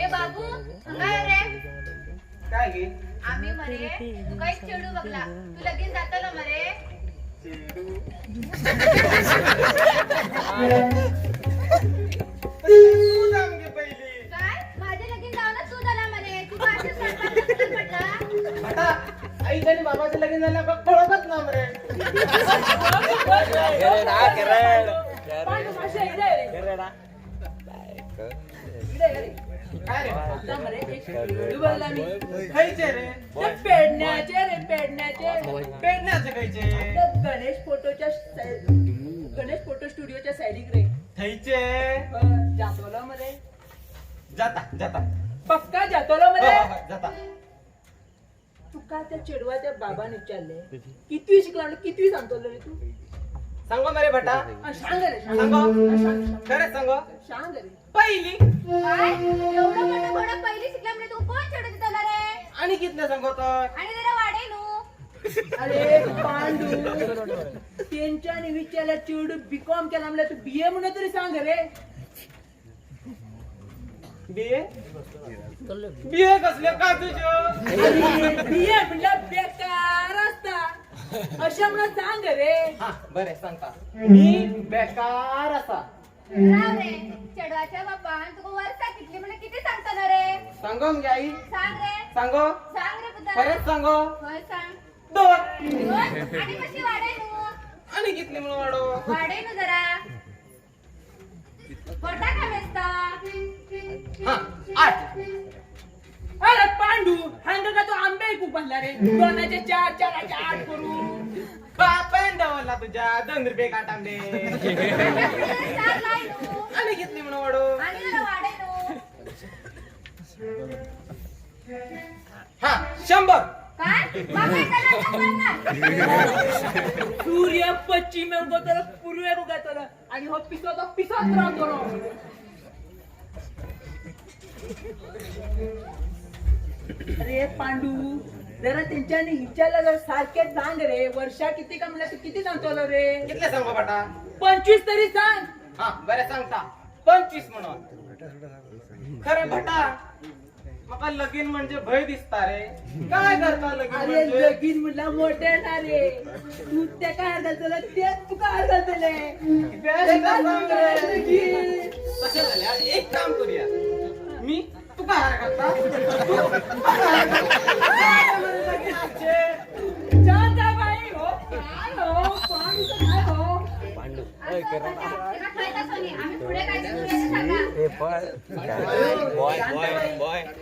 ए बाबू काय रे काय गे आम्ही मरे तू काही चेडू बघला तू लगीन जातलो मरे. तू जाम गे पहिली काय माझे लगीन जाऊनच तू झाला मरे. तू काय असं स्वयंपाक पडला. आता आई आणि बाबाचं लगीन झालं का कळतच ना मरे पांडू माशा इकडे ये रे. इकडे ये रे. काय रे आता मरे एक चेडू बघला मी. खायचे रे ते पेडण्याचे रे पेडण्याचे. पेडण्याचे खायचे ते गणेश फोटो स्टुडिओच्या साईडीक रे. खायचे जातोलो मरे. जाता जाता पक्का जातोलो मरे. जाता तुका त्या चेडवाच्या बाबाने विचारले कितवी शिकला म्हणजे कितवी सांगतलो रे तू. सांगो मरे भटा सांग रे सांगो खरं सांगो सांग रे. पहिली काय एवढं मोठं घोडं पहिली शिकला म्हणजे तू कोण चेडू दिला रे. आणि कितने सांगो तर आणि जरा वाढे नू. अरे पांडू, त्यांच्याने विचारल्या चेडू बीकॉम केला म्हणलं तू बीए म्हणून तरी सांग रे. बीए बीए कसले का तुझं बीए म्हणलं बेकार असता अशा म्हणून सांग रे. हा बरे सांगता मी बेकार असा राव रे चेडवाच्या बापान तुका वर्षा कितली म्हणजे किती सांगता ना रे. सांगो मग आई सांग रे सांगो सांग रे पुत्रा. खरंच सांगो होय सांग. 2 दोन. आणि कशी वाढे नू. आणि कितने म्हणून वाढो वाढे नू जरा. पोटा का वेचता. हा 8 अरे पांडू हंग का तो आंबे खूप बनला रे. 2चे 4, 4चे 8 करू. बापान दावला तुझ्या 2 रुपये काटांडे सांग नाही नू. आणि कितने म्हणून वाढो आणि जरा वाढे नू. हा 100 काय बाबा सूर्य पश्चिम उगवतो पूर्वे उगवतो आणि हो पिसो तो पिसत राहतो. अरे पांडू जरा त्यांच्याने विचारलं जरा सारखे सांग रे. वर्षा किती का म्हणलं तू किती सांगतो रे. कितले सांगो बेटा 25 तरी सांग. हा बरे सांगता 25 म्हणून खरे भटा मका लगीन म्हणजे भय दिसता रे काय करता लगीन अरे म्हणजे लगीन म्हणला मोठे ना रे. तू ते काय घालतलं ते तू काय घालतले. तसे झाले आणि एक काम करूया मी तू काय हार घालता शांताबाई हो काय हो पांडू काय हो. आम्ही पुढे काय करू ते सांगा.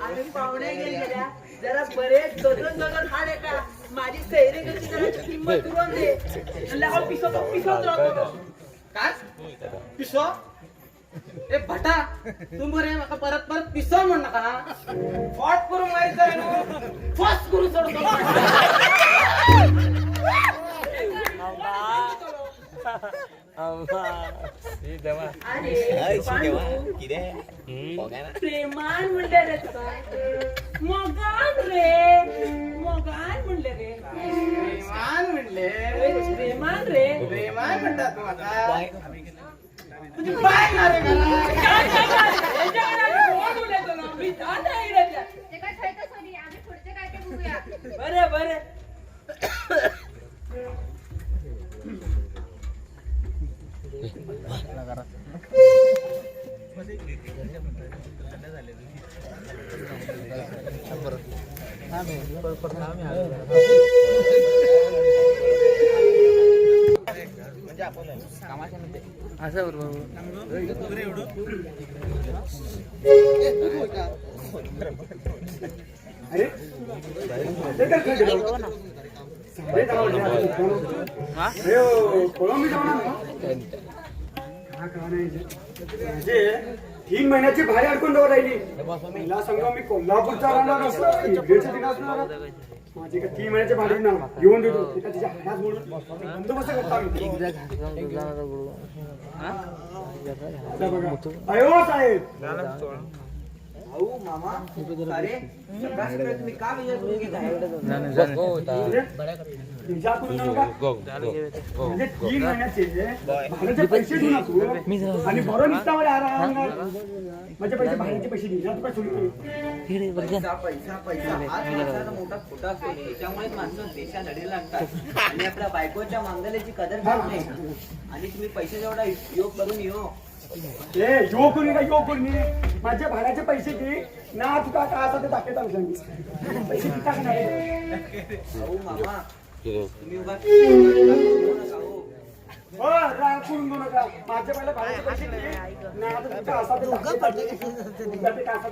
आम्ही पाहुणे गेल्या जरा बरेच दोन हाड का माझी सैरी कशी जरा किंमत करून दे. लाव पिसो पिसोच राहतो. काय पिसो ए भटा तू बरे मका परत परत पिसो म्हण नका फॉट करून मारायचं फॉस करून सोडतो अरे पांडू प्रेमान म्हणले रे तुका. मोगान रे मोगान म्हणले रे. प्रेमान म्हणले प्रेमान रे. प्रेमान म्हणतात तू आता तुझी बाय ना रे ते काय खेळतो सोनी आम्ही पुढचे काय ते बघूया. बरे बरे. म्हणजे आपण कामाच्या अरे ते काय केलं? साडे 10 वाजले. अरे कोळंबी जाणार ना? का नाही म्हणजे 3 महिन्याची भारी अडकून डोर राहिली. मला सांगा मी कोल्हापूरचा राहणार असं इकडेचं ठिकाण असणार. माझी का 3 महिन्याची भारी ना घेऊन देतो तिच्या तिच्या हातात मोडून बंदोबस्त करता मी. अयो साहेब भाऊ मामा अरे सकाळ सकाळी तुम्ही का विचार करून घेताय? तुझ्या करून नका. म्हणजे 3 महिन्याचे भाड्याचे पैसे देऊ ना तू आणि बरं निघता आराम माझे पैसे भाड्याचे पैसे दे ना तू काय सोडू. पैसा पैसा पैसा हा माणसाचा मोठा खोटा असतो. त्याच्यामुळे माणसं देशा लढायला लागतात आणि आपल्या बायकोच्या मांगल्याची कदर करत नाही. आणि तुम्ही पैसे जेवढा उपयोग करून येऊ ए यो कोणी का यो कोणी माझे भाड्याचे पैसे दे ना तुका काय असं ते दाखवता पैसे किती टाकणार भाऊ मामा तुम्ही उगा बोलू नका हो. हो राग करून देऊ नका. माझे पहिले भाड्याचे पैसे दे ना आता तुका असा ते दाखवता ते काय असं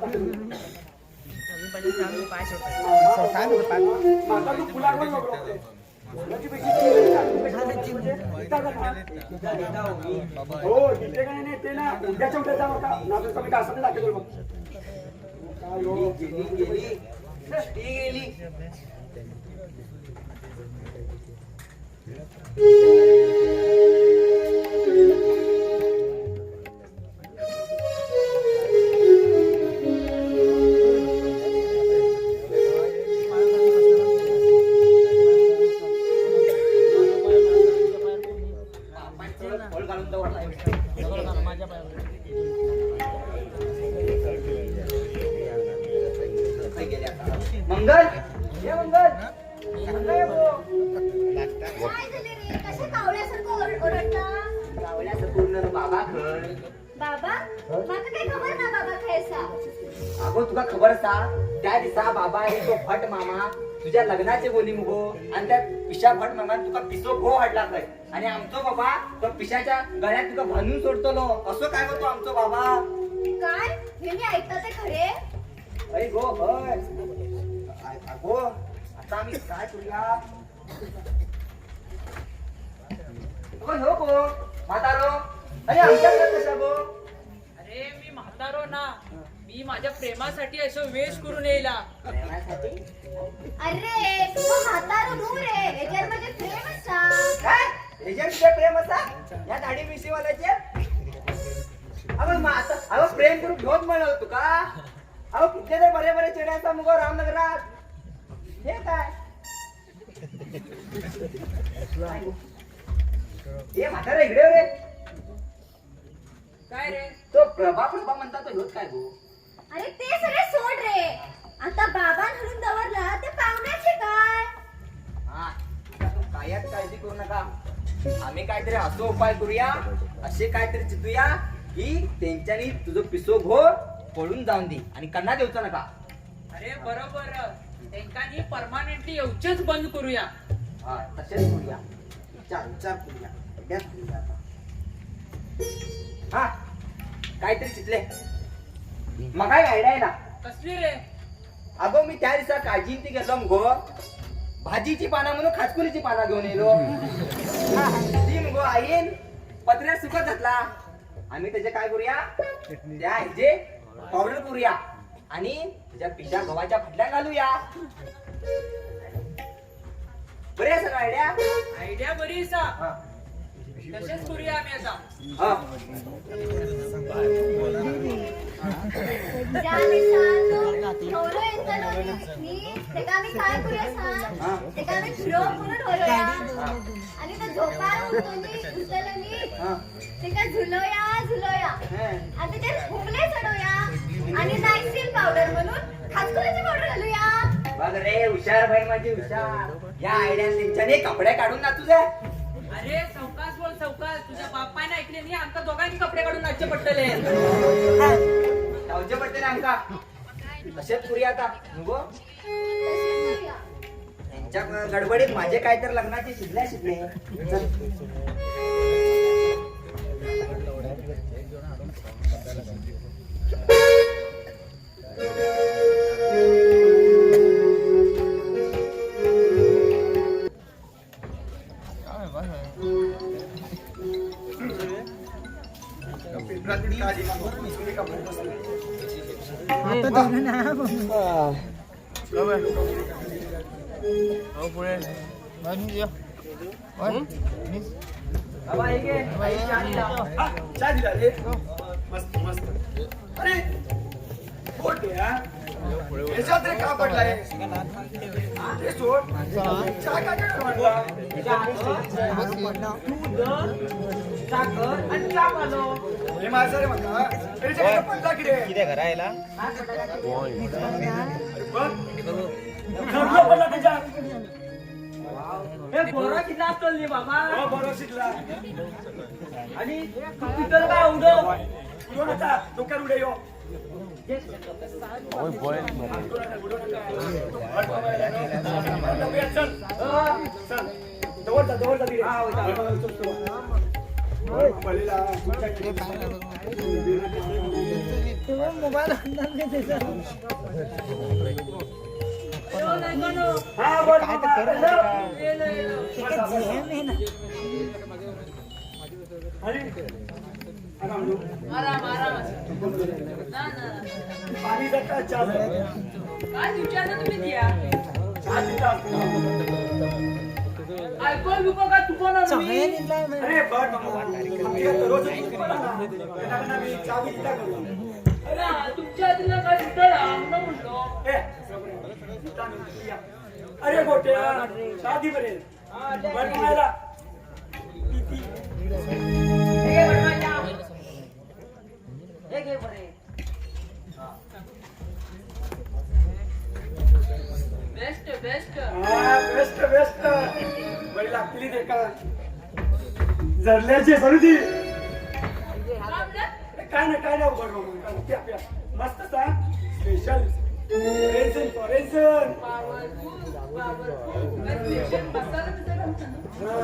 दाखवता. माझा तू फुलावर नको माझी पैसे हो तिथे काय नाही ते ना उद्याच्या उद्या जाऊ का ना तर कमी का असं दाखवतो मग काय हो गेली गेली ती गेली. मंगल ये मंगल काय झाले रे? कशा कावळ्यासारखं ओरडता? गावल्याचं पूर्ण बाबा खर. बाबा माका काही खबर ना बाबा खायचा. अगो तुका खबर असा त्या दिसा बाबा आणि तो भट मामा तुझ्या लग्नाचे बोली मुगो आणि त्या पिशा भट मामान तुका पिसो गो हाडला काय आणि आमचो बाबा तो पिशाच्या गळ्यात तुका बांधून सोडतलो असं काय होतो आमचो बाबा. काय हे मी ऐकता ते खरे? अरे गो हय अगो आता आम्ही काय करूया. हो गो म्हातारो अरे आमच्याकडे कशा गो. अरे मी म्हातारो ना, मी माझ्या प्रेमासाठी असं वेश करून येईला. प्रेमासाठी अरे तो म्हातारा नू रे याच्यावर माझे प्रेम असा. काय एजंट प्रेम असा या दाढी मिशी वाल्याचे. अगं प्रेम करून घेऊन म्हणलं तुका. अगं कुठले तर बरे बरे चेड्याचा मुग रामनगरात हे काय हे म्हातारा इकडे रे. काय रे? तो प्रभा म्हणता तो ह्योच काय गो. अरे ते सगळे सोड रे. आता बाबा घरून दवरला ते पाहुण्याचे काय? हा आता तू कायच काळजी करू नका. आम्ही काहीतरी असो उपाय करूया असे काहीतरी चितूया की त्यांच्यानी तुझं पिसो घोर पळून जाऊन दे आणि कन्ना देऊचा नका. अरे बरोबर, त्यांनी परमानेंटली येऊचेच बंद करूया. हा तसेच करूया. विचार करूया अभ्यास करूया आता. हा काहीतरी चितले मग काय आयडिया आहे ना. कसली रे? अगो मी त्या दिवसा काळजी ती गेलो मगो भाजीची पानं म्हणून खाचकुलीची पानं घेऊन येलो. ती मगो आईन पत्र्यात सुकत घातला. आम्ही त्याचे काय करूया त्या ह्याचे पावडर करूया आणि त्याच्या पिशा गव्हाच्या फटल्या घालूया. बरे आहे सगळं आयडिया. आयडिया बरी सा. हा. तसेच करूया आम्ही आता. हा. ज्या दिवसानं ठेवलं यांचं मी ते का मी काय करूया सांग. ते का मी फिरो म्हणून ठेवलोया आणि ते झोपाळ उठून मी उचललं मी हा. ते का झुलोया आता ते फुगले चढवूया आणि नाईसिल पावडर म्हणून खासकुलीची पावडर घालूया. बघ रे हुशार भाई माझी हुशार. या आयडिया त्यांच्याने कपडे काढून ना तुझे. अरे सावकाश बोल सावकाश. तुझ्या बाप्पाने ऐकले नाही आमका दोघांनी कपडे काढून नाचे पडतले. लावचे पडते ना आमका. तसेच करूया आता नको तशी करूया. त्यांच्या गडबडीत माझे काय तर लग्नाचे शिजले. चहा दिला रे मस्त मस्त अरे गोट्या याच्यात रे का पडलाय ते सोड चहा का म्हणला साखर आणि चहा पालो. हे माझं रे म्हणा त्याच्या पडला की रे किती घरायला घरला पडला त्याच्या हे बोरा किती असतल बाबा. बरोबर शिकला आणि तू तिथं काय उडव कोण होता डोक्यात उडे यो पाणी जाता चहा काय विचारलं तुम्ही द्या अल्कोहोल बिकोल काय तुपवणार तुम्ही. अरे बट रोज चहा बी दिला करू तुमच्या हातीला काय सुटला म्हणलो. अरे गोट्या शादी बरे बनवायला किती बेस्ट बेस्ट. बेस्ट बेस्ट बरी लागतील ते का जरल्याची सरू ती काय ना बरोबर प्या प्या मस्त सांग स्पेशल फॉरेन्सन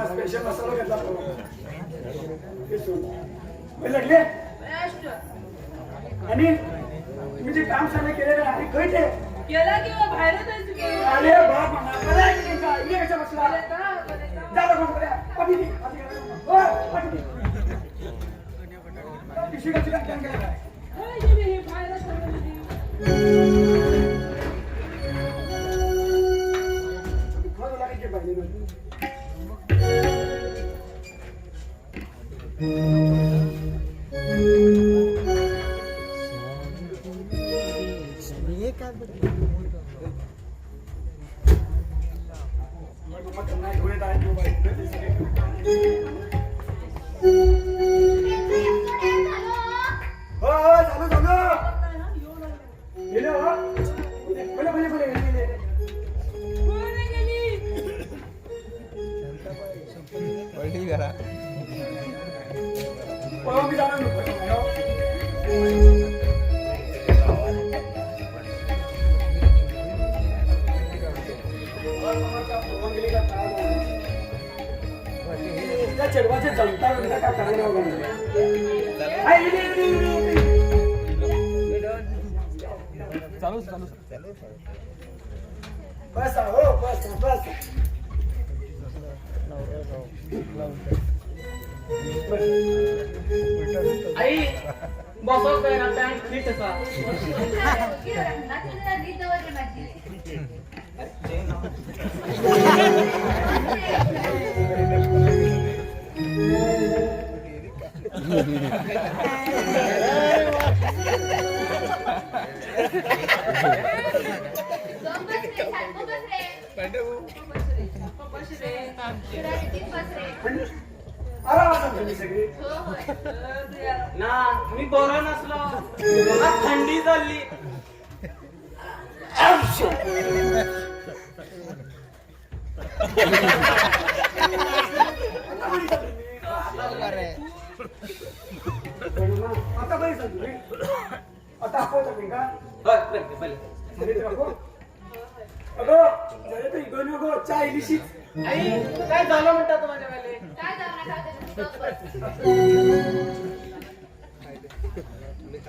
स्पेशल मसाला घेतला लागले आणि तुम्ही जे काम सगळं केलेलं आहे खै ते केला किंवा बाहेरच आहे तुम्ही. अरे बाप म्हणा मला एक का ये कशा बसला जा बघ बघ पाठी दे पाठी दे पिशवी कशी काय केलं काय तुम्ही हे बाहेरच आहे. खरं लागायचे पाहिजे चढवाचे जमता काय करायला चालू बस हो बस आई बसव काय ना पॅन्ट फिट असा. ना मी बरं नसलो मला थंडी झाली. आता बरी सांगतो आता आपण का अगो जरा तरी गो नको चहा इलिशी आई काय झालं म्हणतात माझ्या वेळेला. काय जाऊ नका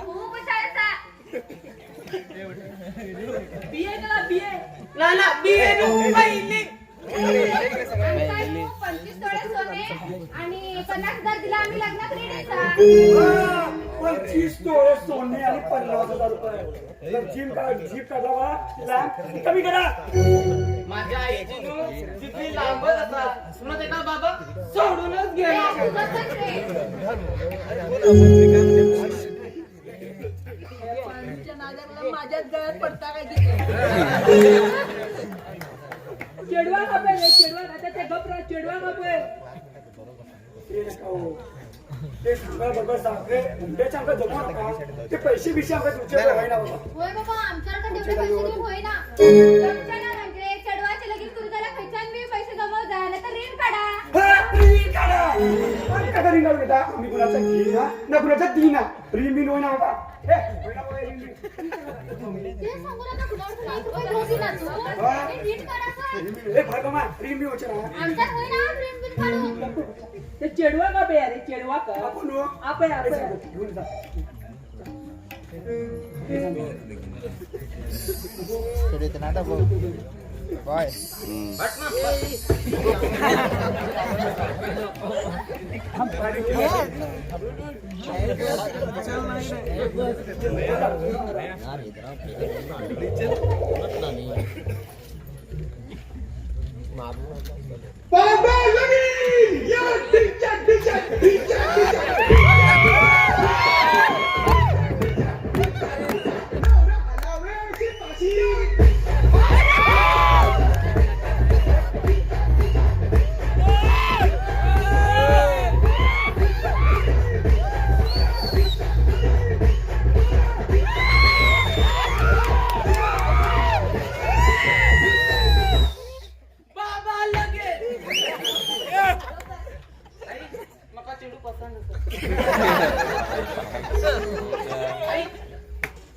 खूप हुशार असा. आणि काय तू 25 तोळे सोने आणि 50,000 दिला आम्ही लग्नात रेडीचा. 25 तोळे सोने आणि 50,000 रुपये. तर जीप काढावा तिला कमी करा. माझ्या आईची जिथली लांबच असा सुना त्याचा बाबा सोडूनच हे गेला. असं कसं रे? माझ्याच गळ्यात पडता काय चेडवा कापे चेडवा आता ते गप्रा चेडवा कापे. ते सांगा बरोबर सांगते त्याच्या अंगात जमू नका. ते पैसे बिशे आमच्या तुमच्या होईना बाबा. होय बाबा आमच्याकडे तेवढे पैसे देऊन होईना. तुमच्या ना म्हणजे चढवाचे लगीन करू जरा खर्चान बी पैसे जमव जा नाही तर ऋण काढा. ऋण काढा. आणि का ऋण काढू देता? आम्ही कुणाचा घेईना ना कुणाचा देईना. ऋण बिन होईना बाबा. होईना बाबा ऋण बिन. ते सांगू नका कुणावर नाही रुपये धोती ना तू. हे ऋण काढायचं. ए भागमा ऋण बिन होचे ना. आमच्यात होईना ऋण बिन काढू. ते चेडवा का बे अरे चेडवा का आपण आपे आपे घेऊन जा.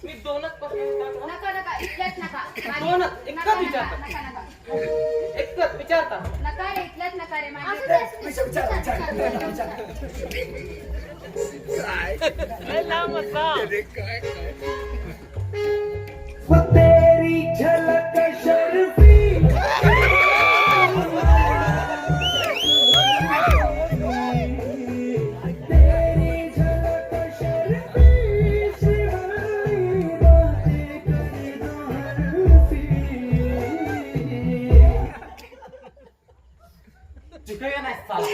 मी दोनच पसंत नका नका इथल्याच नका. दोनच एकच विचारता नका नका एकच विचारता नका रे इथल्याच नका रे माझे तेरी झलक शर्फी झुकेगा नाही साला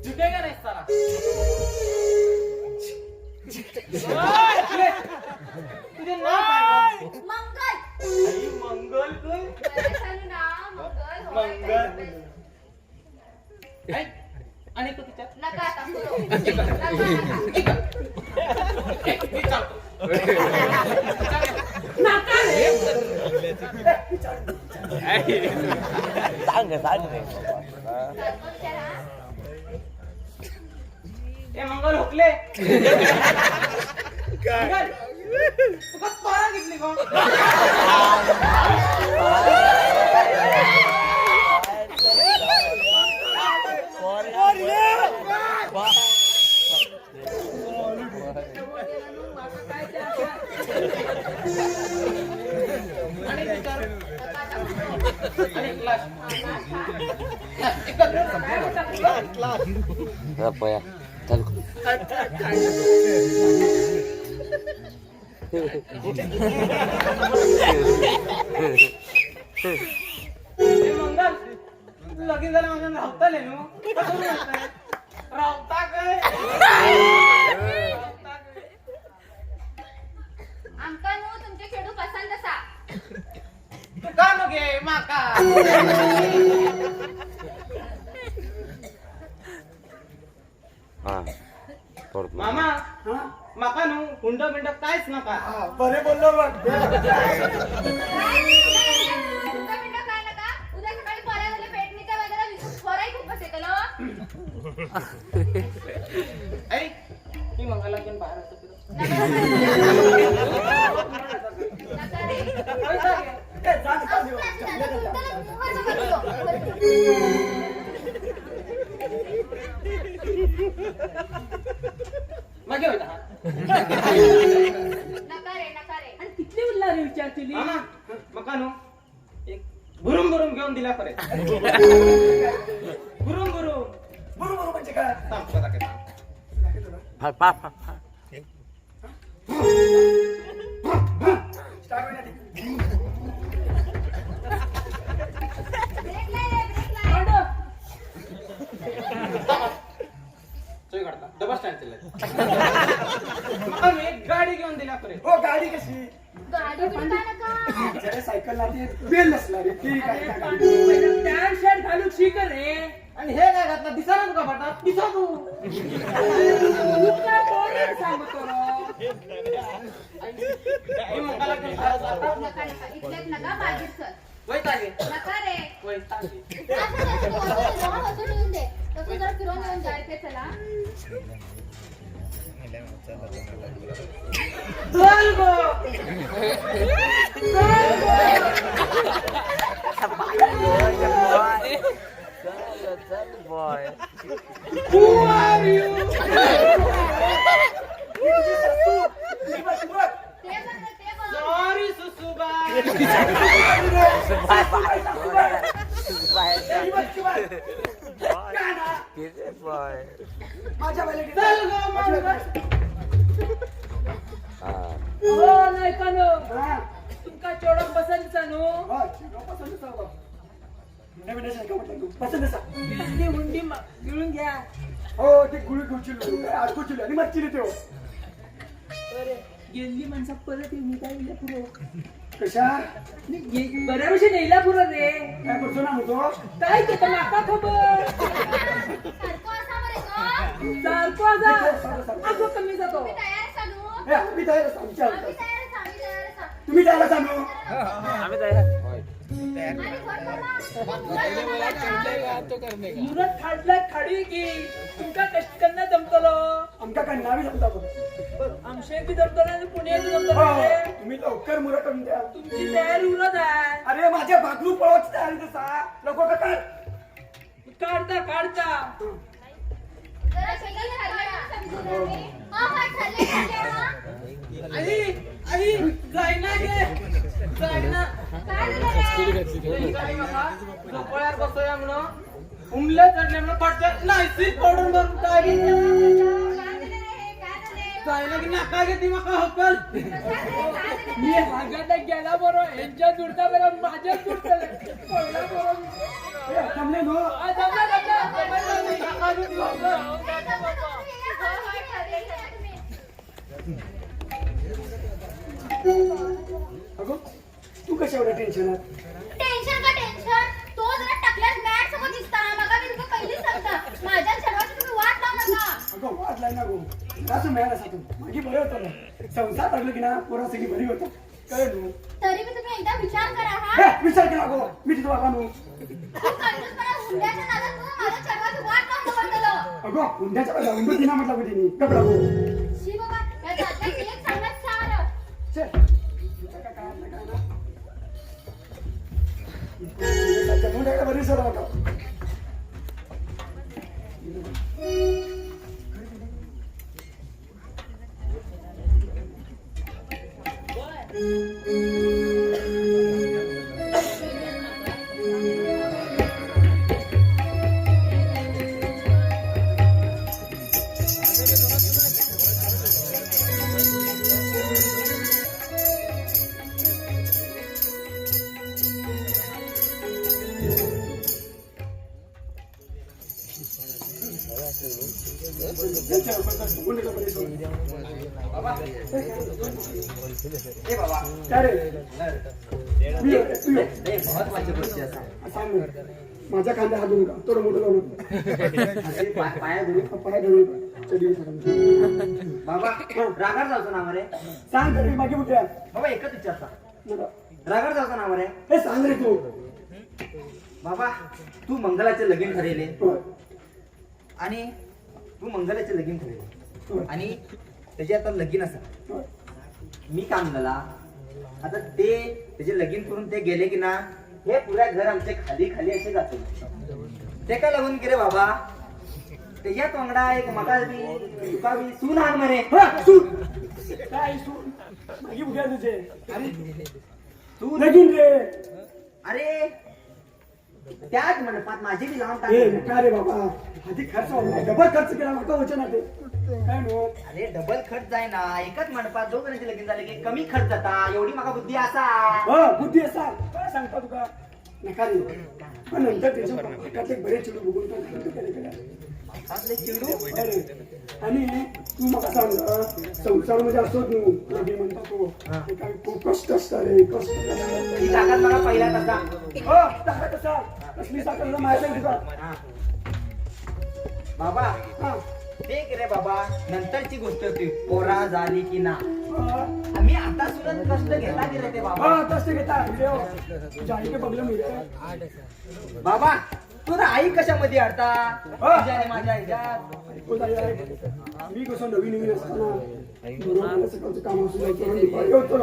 झुकेगा नाही साला तुझे नाव काय मंगल. आई मंगल कोण सांगू ना मंगल. होय, मंगल. ते. आई, आणि तो तिच्या नका आता पुरो. मंगल हुकले काय तुका तोरा घेतली कोण आणि ते कर. आणि एक glass. एक कर. हे मंगल लगीन झालं माझ्या रावताले नो रावता काय आमका नो तुमचे खेळू पसंत असा. तू का नगे माका मामा माका नु हुंड बिंड कायच नका बरे बोललो बघ तुमचा पिंड काय नका. उद्या सकाळी पोराला पेटणीच्या बाजारात विकून पोराही खूप बसेल हो. ऐ मी मंगला घेऊन बाहेर असतो फिरत. नका रे. ए, जा, जा, जा. मागे होता नका रे. आणि किती उरला रे विचार केली मामा मका नु एक बुरुम बुरुम घेऊन दिला परे बुरुम बुरुम बरोबर म्हणजे काय सांगतो आता काय. स्टार्ट होईल आधी. सोय काढता डबल स्टँड चाललाय मका मी एक गाडी घेऊन दिला परे हो गाडी कशी गाडी बिडी काय नका. जरा सायकल लागली बेल नसला रे ती काय काय गाडी. पॅन्ट शर्ट घालू शिक रे आणि हे काय घातला दिसा तुका फाटा दिसा तू काय बोल सांगतो मी मंगला घेऊन बाहेर जाता नका. इथल्याच नका माझीच सर. वैतागे नका रे. वैतागे असं ठेवून दे. तसं जरा फिरवून येऊन जायचे चला. चल गो Who are you? ते बघ ते बघ. Sorry, सुसुबाई. माझ्या वेळेला चल गो मंगल. हो नाही का नो हा. तुमका चोडक पसंत नो हा, पसंतच आहे बा. नवीन असेल का म्हटलं तू? पसंतच आहे. ती हुंडी गिळून घ्या हो ते गुळी गुळचिलो आटकुचिलो आणि मच्छी देतो गेली माणसा परत येऊन काय दिलं पुरो कशा बऱ्यापेक्षा नेला पुरो रे काय करतो ना होतो काय केलं माका खबर सारखं असा बरे गं. सारखं आता असं कमी जातो तुम्ही तयार असा नो. हे आम्ही तयार असतो आमच्या आम्ही तयार असा. आम्ही तयार असा. तुम्ही तयार असा नो आणि घर करा. मुरत खाडला खाडी की तुमका कष्ट करणं जमतलो आमका काय नावी सांगता बघ आमच्या बी जमतलो आणि पुण्यात जमतलो हो, रे. तुम्ही लवकर मुलं करून द्या तुमची तयारी उरत आहे अरे माझ्या भागरू पळवायची तयारी तसा नको का काय काढता जरा सगळी हरवलं समजून आम्ही. हा, हा, चाललंय, हा. आई जायना गे जायना काय झालं रे? झोपळ्यावर बसूया म्हणून उमले चढले म्हणून पडतात नाही सीट पडून भरून काय काय झालं रे? काय झालं? जायला की नाका घेते मका हकल काय मी हागायला गेला बरोबर यांच्या जुडता बरोबर माझ्या जुडता पडला बरोबर थांबले नो अगं तू कशा एवढ्या टेन्शनात टेन्शन का टेन्शन? तो जरा टकल्यात मॅट समोर दिसता. मगा मी तुका पहिलीच सांगता. माझ्या शर्वाची तुम्ही वाट लावू नका. अगं वाद लाय ना गो असं मिळालं असं तू माझी बरं होतं ना संसार टाकलं की ना पोरा सगळी बरी होतं कळलं नो तरी मी तुम्ही एकदा विचार करा हा. विचार केला गो मी तिथं बाबा नो कंजूसपणा हुंड्याच्या नादात तुम्ही माझ्या शर्वाची वाट लावून बसलेलो. अगं हुंड्याच्या वेळेला हुंडू दिना म्हटलं कधी मी कपडा गो शी बाबा, या जात्यात एक सांगण्यात सारं. चल काय काय ना काय ना मुंड्याला बरी सर होता बाबा ए बाबा काय रे मी तू ये. लय महत्वाची गोष्ट असा सांग ना. माझ्या खांद्या हात धरून का थोडं मोठं लावून असे पाया धरून पाय धरून चढी बाबा रागार जायचं ना मरे सांग तरी मागे कुठे आहे? बाबा एकच विचारता मला. रागार जायचं ना मरे हे सांग रे तू बाबा तू मंगलाचे लगीन ठरेले होय. आणि तू मंगलाचे लगीन ठरेले होय. आणि त्याचे आता लगीन असा होय. मी काम झाला आता ते त्याचे लगीन करून ते गेले की ना हे पुऱ्या घर आमचे खाली खाली असे जाते ते काय लगून गेले बाबा त्याच्या तोंगडा एक मका तुका बी सून आण मरे हा, सून. काय सून? मागे कुठे आहे तुझे? अरे, तू लगीन रे. अरे त्याच मंडपात माझी बी लावून ए, टाक नका रे बाबा. आधी खर्च वाढलाय. डबल खर्च केला नका होते ना ते. काय नो? अरे डबल खर्च जाय ना एकच मंडपात दोन जणांचे लगीन झाले की कमी खर्च जाता एवढी माका बुद्धी असा हा, बुद्धी असा. काय सांगता तुका? नका रे. पण नंतर त्याच्या बरेच चिडू बघून पण नंतर केले केले. हातातले चिडू अरे, आणि तू मला सांग संसार मध्ये असतो तू लगे म्हणता तो ते काय खूप कष्ट असतात रे कष्ट ही ताकद मला पहिला तसा हो टाका कसा कसली साखर माहिती आहे तुका बाबा हा ते की रे बाबा नंतरची गोष्ट होती पोरा झाली की ना हा. आम्ही आता सुद्धा कष्ट घेता की रे ते बाबा हा कष्ट घेता तुझ्या आईकडे बघलं मी रे. बाबा तुझा आई कशामध्ये अडता तुझ्या आणि माझ्या ह्याच्यात मी कसं नवीन नवीन असताना बरोबर सकाळचं काम असू जायचं आणि दुपारी होतो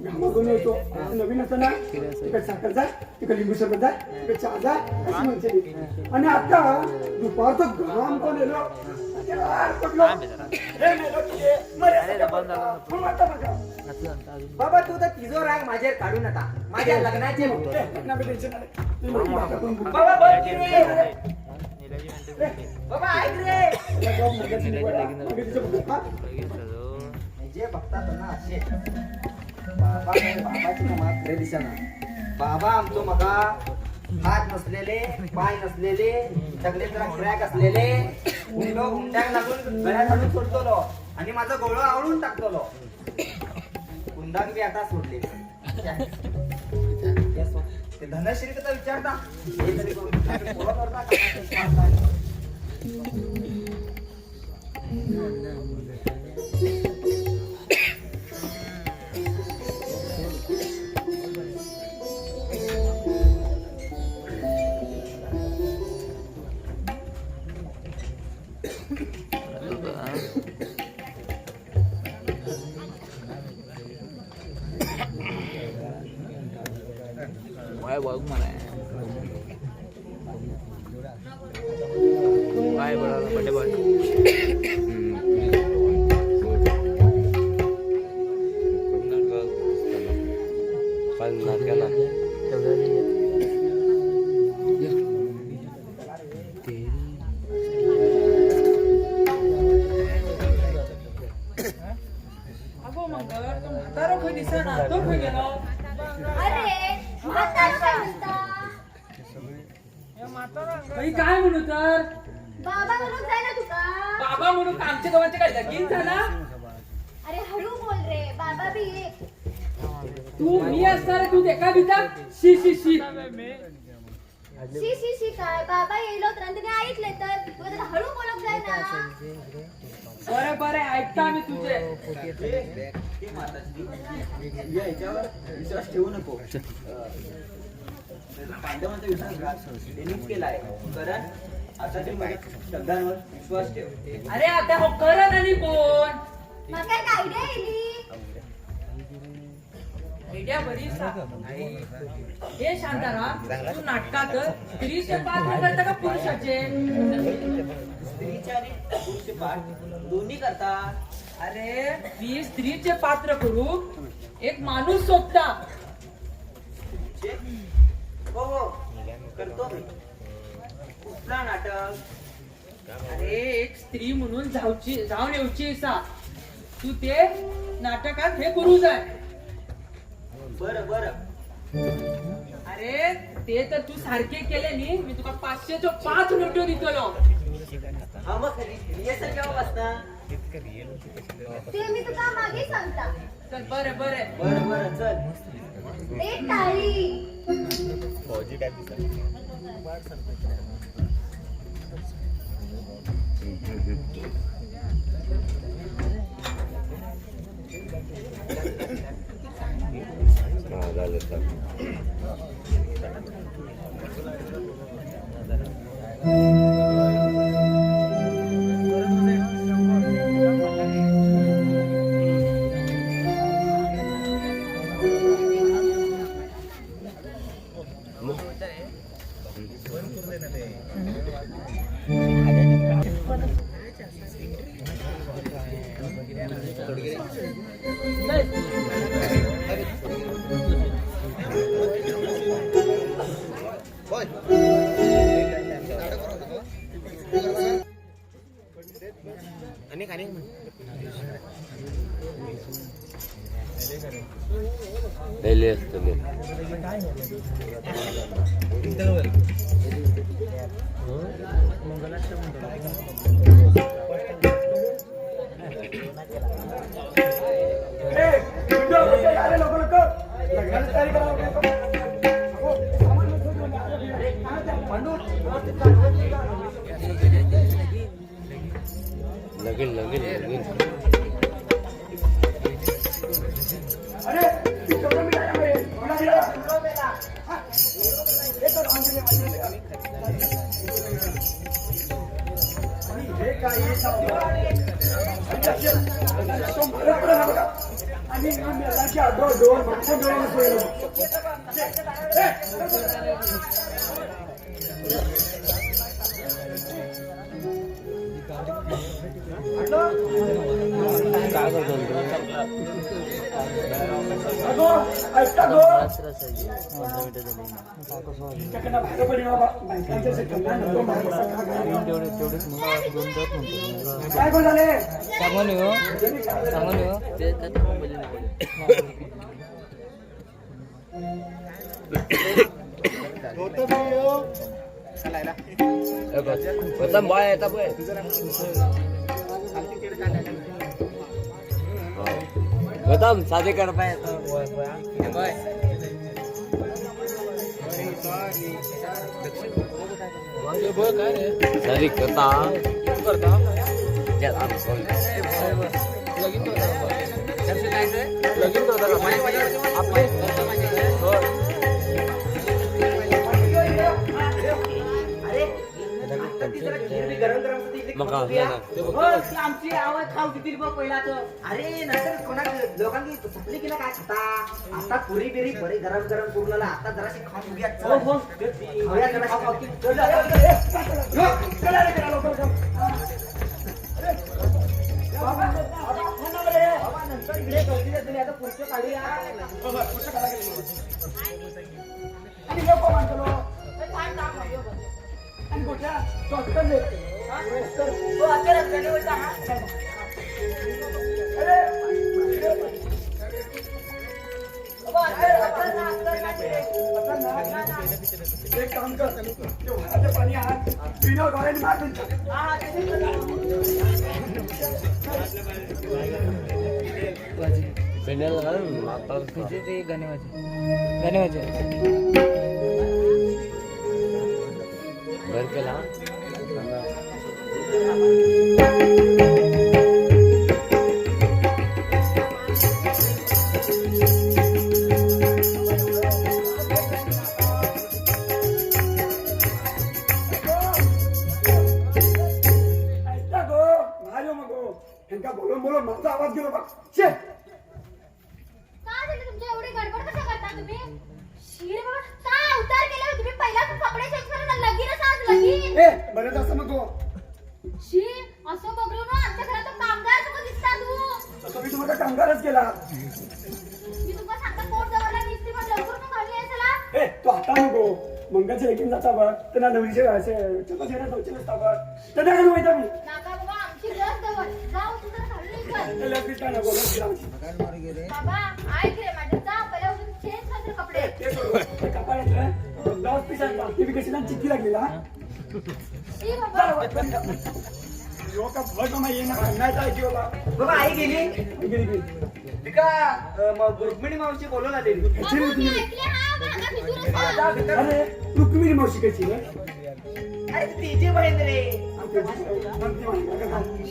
घामातून येतो नवीन असताना तिकडे साखर जाय तिकडे लिंबू सरबत जाय तिकडे चहा जाय अशी म्हणजे आणि आता दुपारचं घाम पण येलो बाबा तू तर तिजो राग माझ्यावर काढू नका माझ्या लग्नाचे बाबा बघ की रे. बाबा ऐक रे जे बघतात ना असे बाबाची मला खरे दिसेना बाबा आमचो मगा हात नसलेले पाय नसलेले सगळे जरा क्रॅक असलेले हुंड्याक लागून गळ्यात घालून सोडतलो आणि माझा गोळा आवळून टाकतलो कुंदाक बी आता सोडले ते धनश्री कसा विचारता हे तरी करून पोरं करता का? काय बघ मला काय बरं बड्डे बॉय अगो मंगल तो म्हातारो खंय दिसना तो खंय गेलो अरे म्हातारं काय म्हणता बाई काय म्हणू तर बाबा म्हणून जाय ना तुका बाबा म्हणून आमच्या गावाचे काय लगीन झाला अरे हळू बोल रे बाबा बी एक तू मी असणार तू एका बिता शी शी शी शी शी शी काय बाबा येईल होत आणि तिने ऐकले तर तुला जरा हळू बोलत जाय ना बरं बरं ऐकता आम्ही तुझे या ह्याच्यावर विश्वास ठेवू नको पांडवांचा विश्वास त्यांनीच केलाय कारण आता ते माझ्या शब्दांवर विश्वास ठेव अरे आता हो करण आणि कोण मग काय आयडिया येईल आयडिया बरी हे शांताराम तू नाटकात स्त्रीचे पात्र करता का पुरुषाचे स्त्रीचे आणि पुरुषचे पाठ दोन्ही करतात अरे मी स्त्रीचे पात्र करू एक माणूस शोधता हो हो करतो मी कुठला नाटक अरे एक स्त्री म्हणून जाऊन येऊची असा तू ते नाटकात हे करू जाय बरं बरं अरे ते तर तू सारखे केले नी मी तुका 500च्या 5 नोटो दितलो. हा मग रिहर्सल केव्हा बसता? ते मी तुला मागे सांगता. चल बरे बरे. बरं चल. एक टाळी. गौतम साधे कर पाय सारी करता आमची आवाज खाऊ किती पहिला अरे नंतर कोणा लोकांनी थकली की ना काय खाता आता पुरी बिरी बरी गरम गरम करून आता जराशी खाऊन घेऊया नंतर इकडे गर्दी आता पुढचं काढूया आणि लोक म्हणतो आणि कुठल्या एक काम कर पाणी आहात पिण्यावर डोळ्याने मारून बर केला बोलून बोलून माझा आवाज गेलो बघ काय झालं तुमच्या एवढी गडबड कशा करता तुम्ही? शीर बाबा काय अवतार केला तुम्ही? पहिला कपडे चेंज करून लगीनच आज लगीन. ए बरं असं मग शी असं बघलो ना आमच्या घरात कामगार कसं दिसता तू? असं मी तुम्हाला कामगारच केला मी तुम्हाला सांगता पोट जवळला दिसते पण लवकर पण घालली आहे चला. ए तू आता नको मंगलचे लेकीन जाता बघ त्यांना नवरीचे छोटा शेणा चौचे नसता बघ त्यांना काय माहिती मी नाका बाबा आमची गरज जवळ जाऊ तुझं घालली कर. नको बाबा ऐक रे माझं जा पहिला उठून चेंज कर कपडे. ते सोडून ते कपाळातलं ब्लाऊज पीस आणि बाकी बी कशी चिठ्ठी लागलेला शी बाबा. लोक भट मामा येणार नाही जायची बाबा. बाबा आई गेली गेली गेली. ती का रुक्मिणी मावशी बोलवून आलेली. अगं, मी ऐकले हा भागा फितूरच हा. अरे रुक्मिणी मावशी कशी रे? अरे तिची बहीण रे.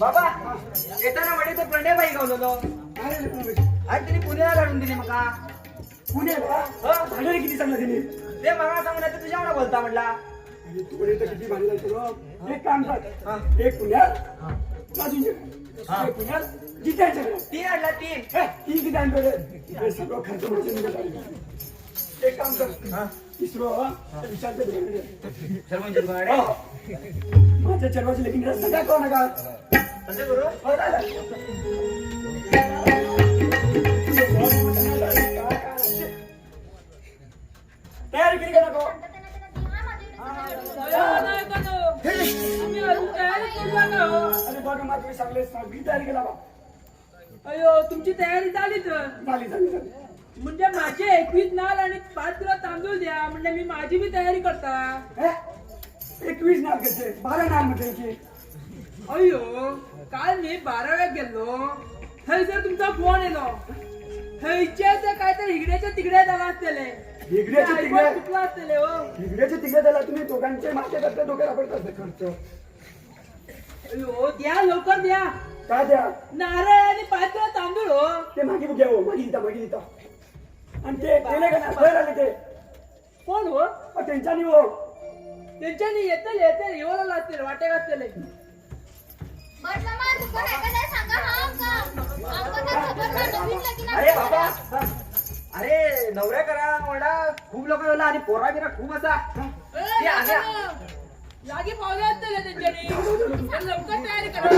बाबा येताना वडे तो प्रणयबाई गावलेलो. अरे तिने पुण्याला काढून दिली मका. पुण्याला भांडण किती चांगलं तिने. ते मला सांगून आता तुझ्या मला बोलता म्हटला. तू तर किती भांडण झालं. एक काम कर, एक पुण्यात अजून एक पुण्यात जितायचं घरात. 3 आणला 3. तीन किती आणतो रे? हे सगळं खर्च म्हणजे निघत आहे. एक काम कर, तिसरं विचारते सर्वांचे दुकान माझ्या चर्वाची लेकिन रस्ता काय करू नका. कसं करू? हो, दादा. तयारी केली का नको? आम्ही अजून तयारी केली ना हो. अरे बघ मग तुम्ही सांगले सगळी तयारी केला बा. अयो तुमची तयारी झालीच झाली झाली झाली. म्हणजे माझे 21 नाल आणि 5 किलो तांदूळ द्या म्हणजे मी माझी बी तयारी करता. 21 नाव घेते 12 नाव मध्ये. अयो काल मी 12व्यात गेलो थंय जर तुमचा फोन येलो थंयचे ते काय तर हिगड्याच्या तिगड्या झाला असतेले. हिगड्याच्या तिगड्या? चुकला असतेले हो. हिगड्याचे तिकडे झाला तुम्ही दोघांचे माझ्या करता दोघे राबडतात खर्च. अयो द्या लवकर द्या. काय द्या? नारळ आणि 5 किलो तांदूळ हो. ते मागे बघ्या हो, मागे देता. आणि ते गेले का नाही बाहेर आले ते कोण हो त्यांच्यानी हो. त्यांच्यानी येते येवाला लागतील वाटे घातलेले. म्हटलं मला दुकान आहे का नाही सांगा हा आमका काय खबर नाही नवीन लगीन अरे बाबा अरे नवऱ्या करा म्हणा खूप लोक झाला आणि पोरा बिरा खूप असा. ते आल्या. लागे पावले असतील त्यांच्यानी तर लवकर तयारी करा.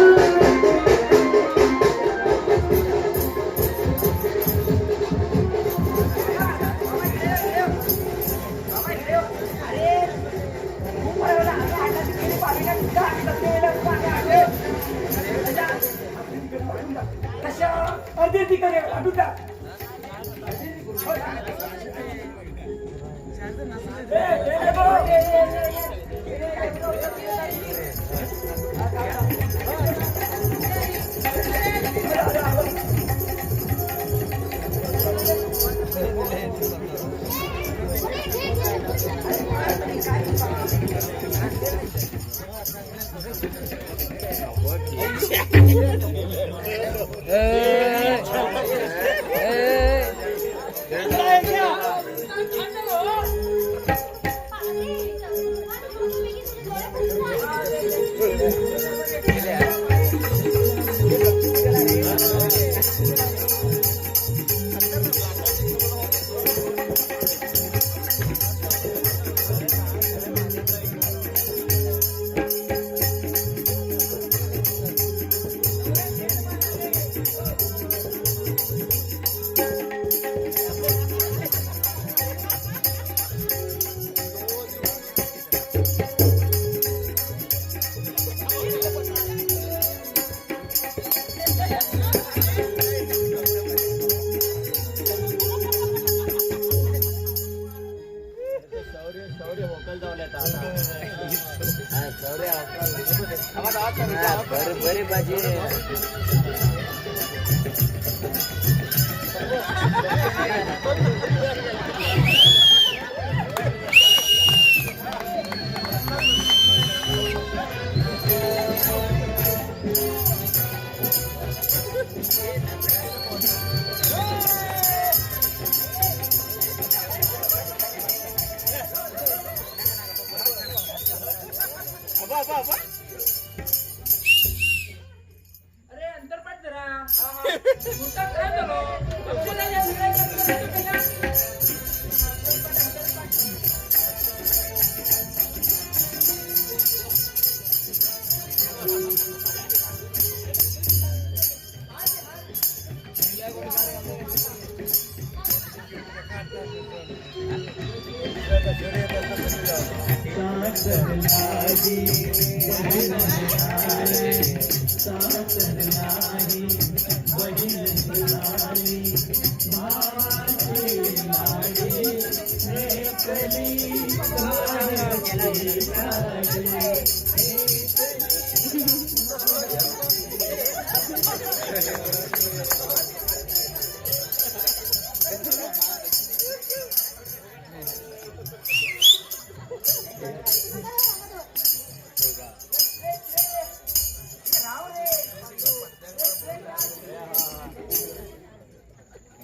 अर्धे तिकडे अडू द्या. बरी भाजी अरे अंतरपाठ जरा मुद्दा काय झालो कौशल्याच्या सगळ्या नाही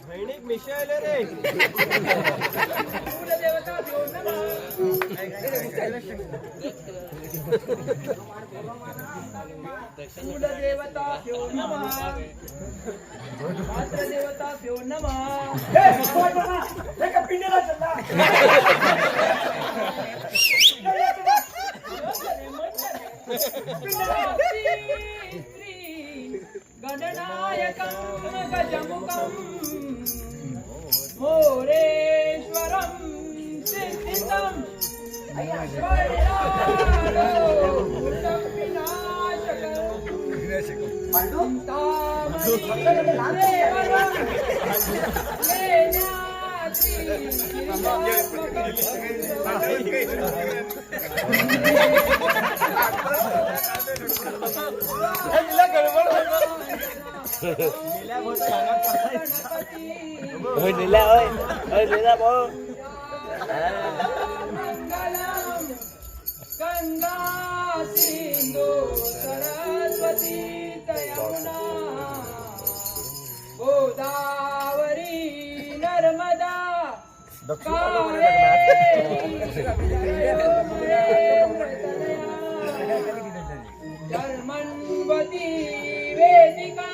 बहिणीक मिशायले रे. कुलदेवता भ्यो नमः. कुलदेवता भ्यो नमः. मातृदेवता भ्यो नमः. पिंडीला चालला गणनायकं गजमुखं मोरेश्वरं सिद्धितं निला होय निला भाऊ. मंगलम गंगा सिंधू सरस्वती यमुना गोदावरी नर्मदा जर्मन्वती वेदिका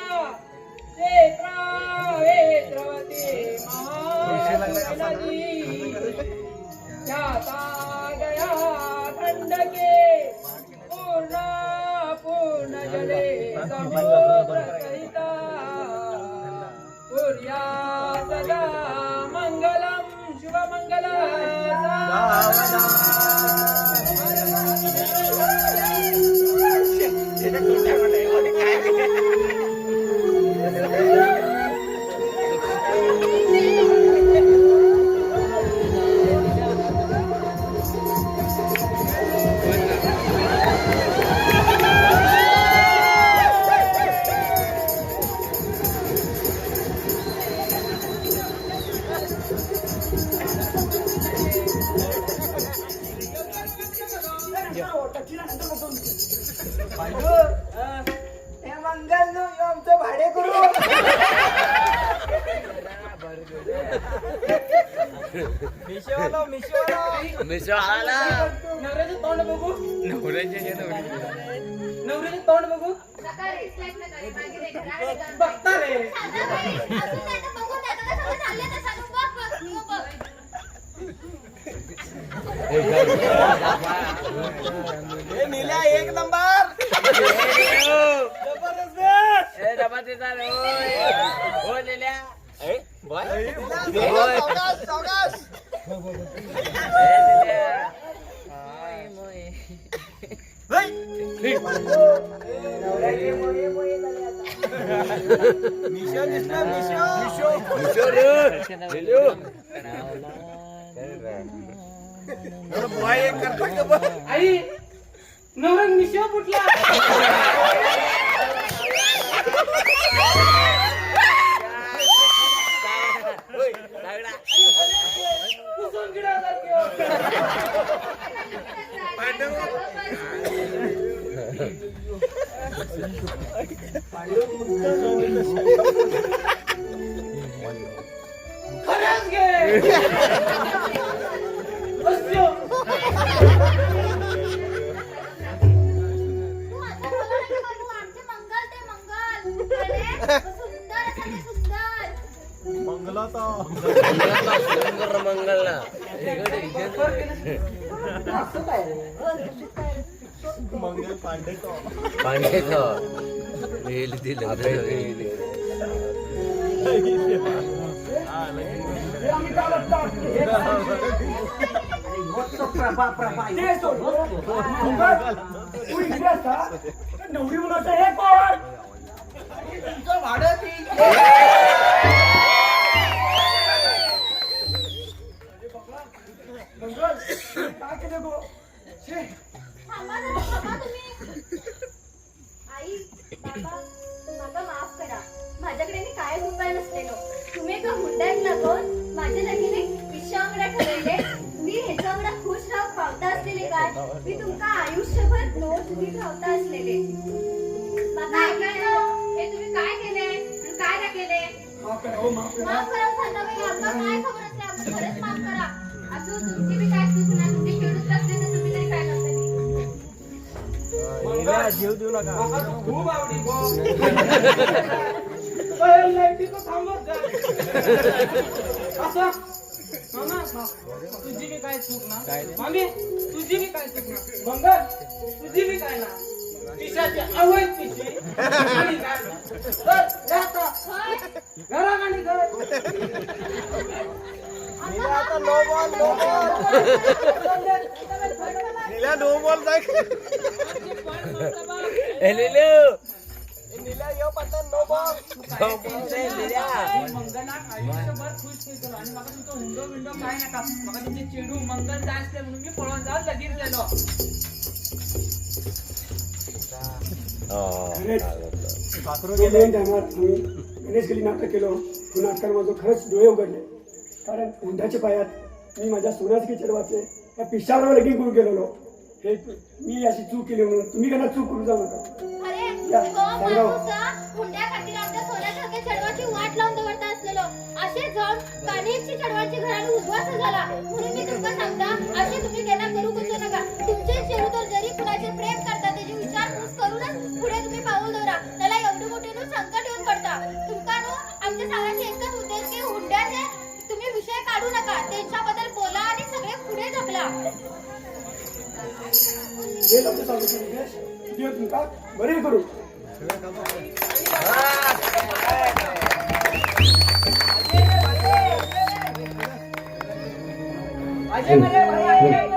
क्षेत्रावेत्रवती महानदी जाता गया खंडके पूर्ण जले समुद्र सहिता कुर्या सदा मंगलम शुभ हे मंगल आमचं भाडे करू. मिशाला नवऱ्याचं तोंड बघू नवऱ्याचं तोंड बघू नका रे, स्लॅग नका रे, मागे रे, घराकडे जा. बघता रे. अजून नाही तर बघू, नाही तर सगळं चाललंय तर सांगू. बघ, बघ, तू बघ. निला एक नंबर. जबरदस्त हो निल्या. आई नवरा मिशो फुटला. खरंच घे. अस्यो. तू असं बोलू नका, तू आमचे मंगल ते मंगल. अरे, सुंदर असं ते सुंदर. मंगलला पांडेचं वेल दिलं नवरी मुलाचं हे कोण तुमचं भाडं ती. मंगल कोण माझ्या लगीने पिशांगडा ठरवले मी ह्याच्यावर खुश राहून पावता असलेले काय मी तुमका आयुष्यभर नोट उभी ठेवता असलेले बघा ऐकायला हे तुम्ही काय केले आणि काय ना केले माफ करा संताबाई आम्हाला काय खबर असते आम्हाला खरंच माफ करा असो तुमची बी काय चूक नाही तुमची खेळूच लागते तर तुम्ही तरी काय करता जीव देऊ नका खूप आवडी असं मामा तुझी बी काय चूक ना मामी तुझी बी काय चूक ना मंगल तुझी बी काय ना पिशाची आवड पिशी आणि काय ना तर जाता घराकडे घर आता नो बॉल नीला नो बॉल जाय नीला यो पतन नो बॉल मंगलाक आयुष्यभर खुश ठेवतो आणि मला तुमचं हुंडो बिंडो काय नका मला तुमचे चेडू मंगल जाय असले म्हणून मी पळून जाऊन लगीन गेलो गेले टायमात आम्ही गणेश गेली नाटक केलो नाटकात माझं खरंच डोळे उघडले कारण हुंड्याच्या पायात मी माझ्या सोन्याचे चढवाचे त्या पिशावर लगीन करून गेलेलो हे मी अशी चूक केली म्हणून तुम्ही त्यांना चूक करू जाऊ नका अरे या, तो सांगा. माणूस हुंड्या खातीर आमच्या सोन्यासारख्या चढवाची वाट लावून दवरता असलेलो असे जाऊन कानेची चढवाची घराला उद्ध्वस्त झाला म्हणून मी तुमका सांगता असे तुम्ही त्यांना करू कुठे नका तुमचे चेडू तर जरी कुणाचे प्रेम करता त्याची विचारपूस करूनच पुढे तुम्ही पाऊल दवरा त्याला एवढं मोठे संकट येऊन पडता तुमका नो आमच्या सांगायचे एकच उद्देश की हुंड्याचे तुम्ही विषय काढू नका त्यांच्याबद्दल बोला आणि सगळे पुढे ढकला हे आमच्या सांगितलं निलेश देव तुमका बरे करू अजय मला